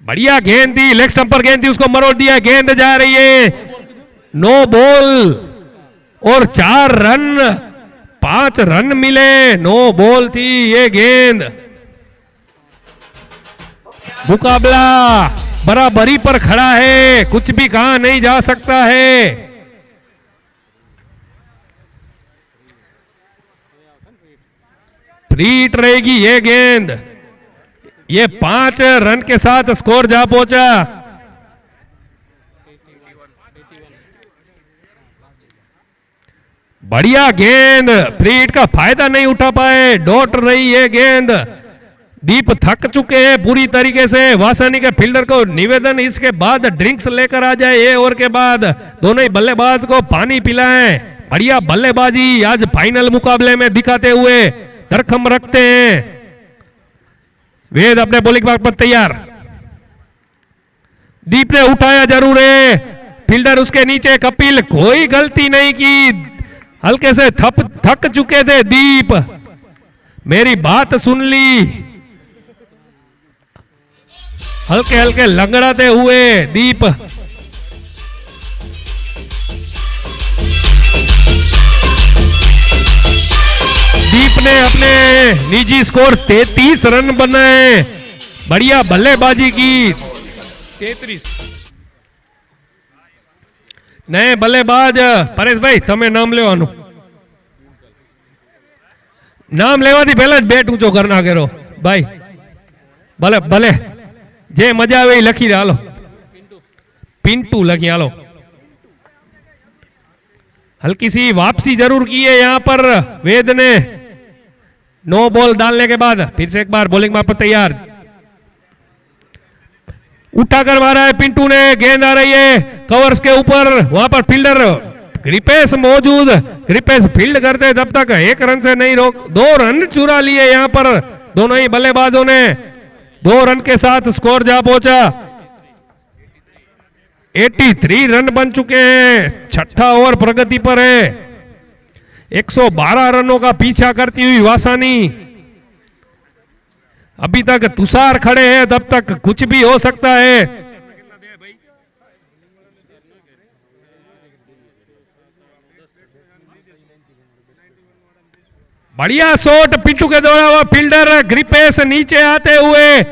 बढ़िया गेंद थी, लेग स्टंप पर गेंद थी, उसको मरोड़ दिया, गेंद जा रही है, नो बॉल और 4 रन, 5 रन मिले, नो बॉल थी ये गेंद। मुकाबला बराबरी पर खड़ा है, कुछ भी कहा नहीं जा सकता है। फ्री हिट रहेगी ये गेंद। ये 5 रन के साथ स्कोर जा पहुंचा। बढ़िया गेंद, फ्री हिट का फायदा नहीं उठा पाए, डॉट रही है गेंद। दीप थक चुके हैं पूरी तरीके से। वासनी के फील्डर को निवेदन इसके बाद ड्रिंक्स लेकर आ जाए। ये ओवर के बाद दोनों ही बल्लेबाज को पानी पिलाएं। बढ़िया बल्लेबाजी आज फाइनल मुकाबले में दिखाते हुए दरखम रखते हैं। वेद अपने बॉलिंग पर तैयार। दीप ने उठाया जरूर है, फील्डर उसके नीचे। कपिल कोई गलती नहीं की, हल्के से थक चुके थे दीप। मेरी बात सुन ली, हल्के हल्के लंगड़ाते हुए दीप। दीप ने अपने निजी स्कोर 33 रन बनाए। बढ़िया बल्लेबाजी की। 33 नए बल्लेबाज परेश भाई तमे नाम लेवानु। नाम लेवाथी पहला ज बेट ऊंचो कर नाखेरो भाई। भले भले जे मजा आवे लखी दे। हालो पिंटू लखी। हालो हल्की सी वापसी जरूर की है यहां पर वेद ने। नो बॉल डालने के बाद फिर से एक बार बॉलिंग पर तैयार। उठाकर मारा है पिंटू ने। गेंद आ रही है कवर्स के ऊपर। वहां पर फील्डर ग्रिपेश मौजूद। ग्रिपेश फील्ड करते जब तक 1 रन से नहीं रोक। 2 रन चुरा लिए यहां पर दोनों ही बल्लेबाजों ने। 2 रन के साथ स्कोर जा पहुंचा। 83 रन बन चुके हैं। छठा ओवर प्रगति पर है। 112 रनों का पीछा करती हुई वासानी। अभी तक तुषार खड़े हैं, तब तक कुछ भी हो सकता है। बढ़िया शॉट पिंटू के द्वारा हुआ। फील्डर ग्रिपेश नीचे आते हुए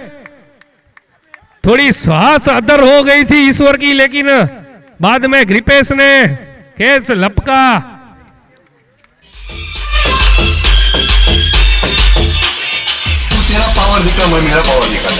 थोड़ी श्वास अदर हो गई थी ईश्वर की, लेकिन बाद में ग्रिपेश ने कैच लपका। तेरा पावर दिखा, मैं मेरा पावर दिखा।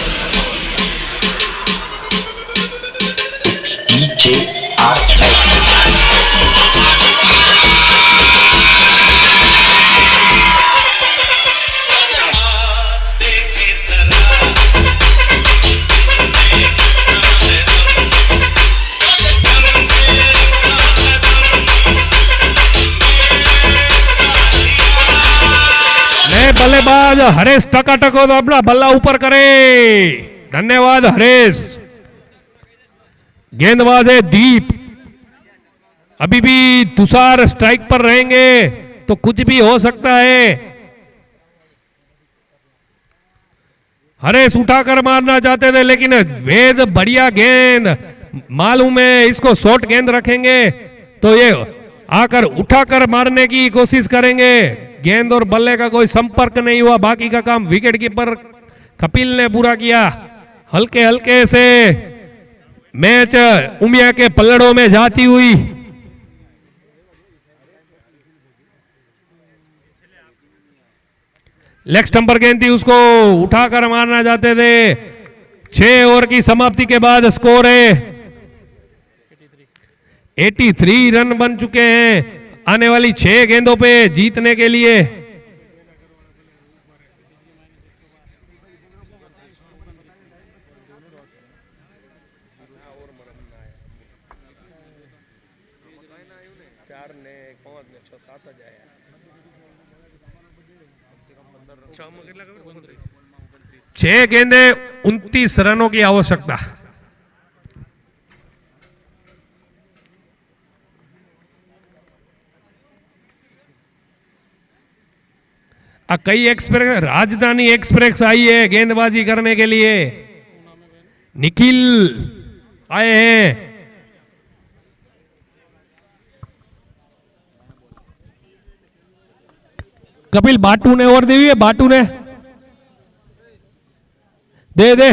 बल्लेबाज हरेश टकाटक हो तो अपना बल्ला ऊपर करे। धन्यवाद हरेश। गेंदबाज है दीप। अभी भी तुषार स्ट्राइक पर रहेंगे तो कुछ भी हो सकता है। हरेश उठाकर मारना चाहते थे, लेकिन वेद बढ़िया गेंद। मालूम है इसको शॉर्ट गेंद रखेंगे तो ये आकर उठाकर मारने की कोशिश करेंगे। गेंद और बल्ले का कोई संपर्क नहीं हुआ। बाकी का काम विकेट कीपर कपिल ने पूरा किया। हल्के हल्के से मैच उमिया के पल्लड़ों में जाती हुई। लेग स्टंप पर गेंद थी, उसको उठाकर मारना चाहते थे। 6 ओवर की समाप्ति के बाद स्कोर है 83 रन बन चुके हैं। आने वाली 6 गेंदों पे जीतने के लिए छह गेंदे 29 रनों की आवश्यकता। कई एक्सप्रेस राजधानी एक्सप्रेस आई है गेंदबाजी करने के लिए। निखिल आए हैं। कपिल बाटू ने ओवर दी है। बाटू ने दे दे।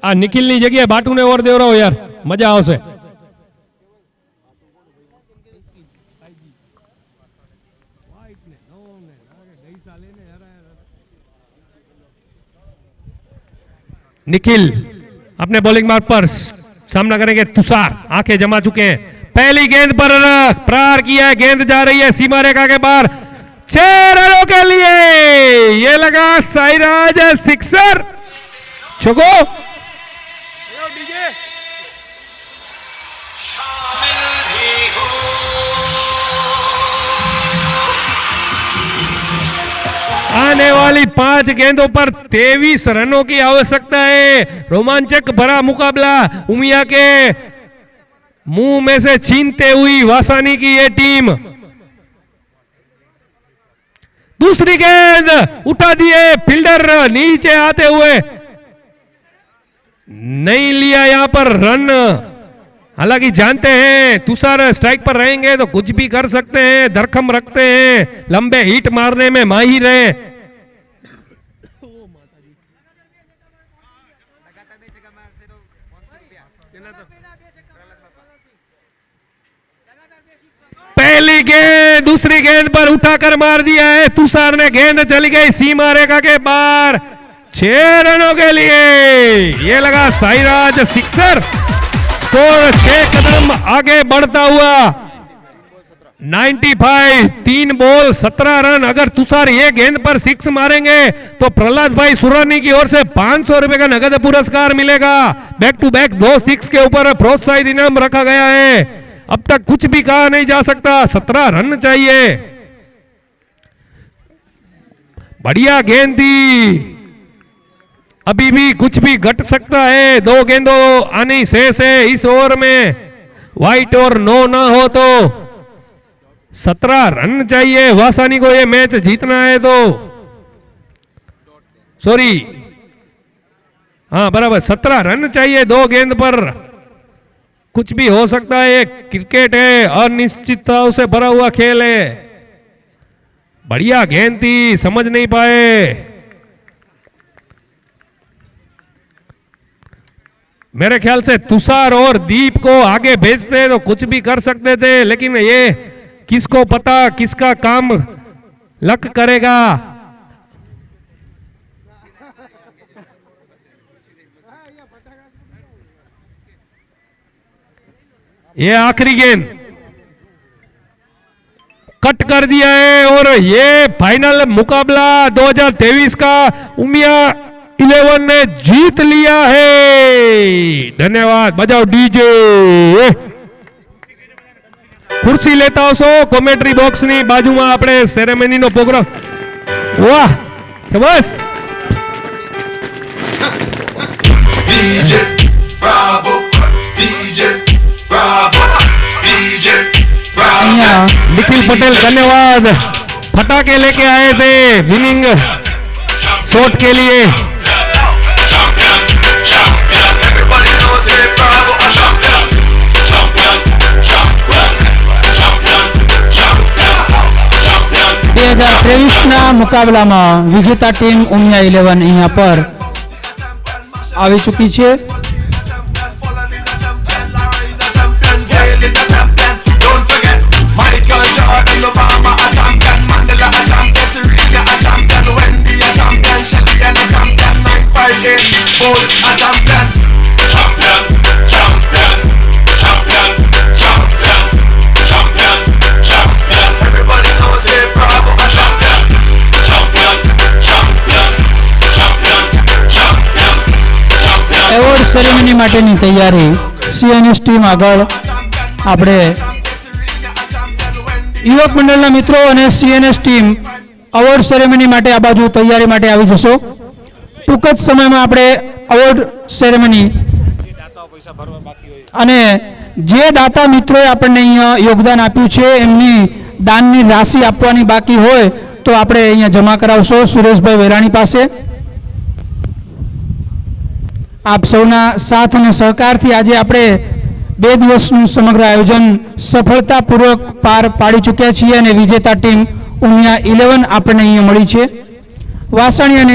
आ निखिल नी जगह बाटू ने ओवर दे रहा हो यार, मजा आवशे। निखिल अपने बॉलिंग मार्ग पर सामना करेंगे तुषार। आंखें जमा चुके हैं। पहली गेंद पर प्रहार किया है। गेंद जा रही है सीमा रेखा के बाहर। 6 रनों के लिए ये लगा साईराज सिक्सर। छको आने वाली 5 गेंदों पर 23 रनों की आवश्यकता है। रोमांचक भरा मुकाबला, उमिया के मुंह में से छीनते हुई वासानी की ये टीम। दूसरी गेंद उठा दिए, फील्डर नीचे आते हुए नहीं लिया यहां पर रन। हालांकि जानते हैं तुषार स्ट्राइक पर रहेंगे तो कुछ भी कर सकते हैं, धरखम रखते हैं, लंबे हिट मारने में माहिर हैं। पहली गेंद दूसरी गेंद पर उठाकर मार दिया है तुषार ने, गेंद चली गई सीमा रेखा के बाहर। 6 रनों के लिए ये लगा साईराज सिक्सर। स्कोर 6 कदम आगे बढ़ता हुआ 95, 3 बॉल 17 रन। अगर तुषार ये गेंद पर 6 मारेंगे तो प्रहलाद भाई सुरानी की ओर से 500 रुपए का नगद पुरस्कार मिलेगा। बैक टू बैक 2 6 के ऊपर प्रोत्साहित इनाम रखा गया है। अब तक कुछ भी कहा नहीं जा सकता, 17 रन चाहिए। बढ़िया गेंद थी, अभी भी कुछ भी घट सकता है। 2 गेंदों आनी शेष है इस ओवर में, व्हाइट और नो ना हो तो 17 रन चाहिए वासानी को ये मैच जीतना है तो। सॉरी, हाँ बराबर, 17 रन चाहिए 2 गेंद पर। कुछ भी हो सकता है, क्रिकेट है, अनिश्चितताओं से भरा हुआ खेल है। बढ़िया गेंद थी, समझ नहीं पाए। मेरे ख्याल से तुषार और दीप को आगे भेजते तो कुछ भी कर सकते थे, लेकिन ये किसको पता किसका काम लक करेगा। ये आखिरी गेंद कट कर दिया है और ये फाइनल मुकाबला 2023 का उमिया 11 ने जीत लिया है। धन्यवाद, बजाओ डीजे। खुर्सी लेता हो सो कॉमेंट्री बॉक्स ની બાજુમાં આપણે સેરેમની નો પ્રોગ્રામ। વાહ, બસ DJ Bravo, DJ Bravo, DJ Bravo। Nikhil Patel धन्यवाद, फटाके लेके आए थे विनिंग शॉट के लिए। Everybody knows it, Bravo, a champion, champion, champion, champion, champion, champion। 2023 મુકાબલામાં વિજેતા ટીમ ઉમિયા 11 અહીંયા પર આવી ચૂકી છે। એવોર્ડ સેરેમની માટેની તૈયારી સીએનએસ ટીમ આગળ આપણે યુવક મંડળના મિત્રો અને સીએનએસ ટીમ અવોર્ડ સેરેમની માટે આ બાજુ તૈયારી માટે આવી જશો। ટૂંક જ સમયમાં આપણે અવોર્ડ સેરેમની અને જે દાતા મિત્રોએ આપણને અહીંયા યોગદાન આપ્યું છે એમની દાનની રાશિ આપવાની બાકી હોય તો આપણે અહીંયા જમા કરાવશો સુરેશભાઈ વેરાણી પાસે। आप सौना साथ और सहकार थी आज आपणे 2 दिवसનું समग्र आयोजन सफलतापूर्वक पार पाड़ी चूक्या छीए અને विजेता टीम उमिया 11 आपणे अहींया मळी छे। वासाणी અને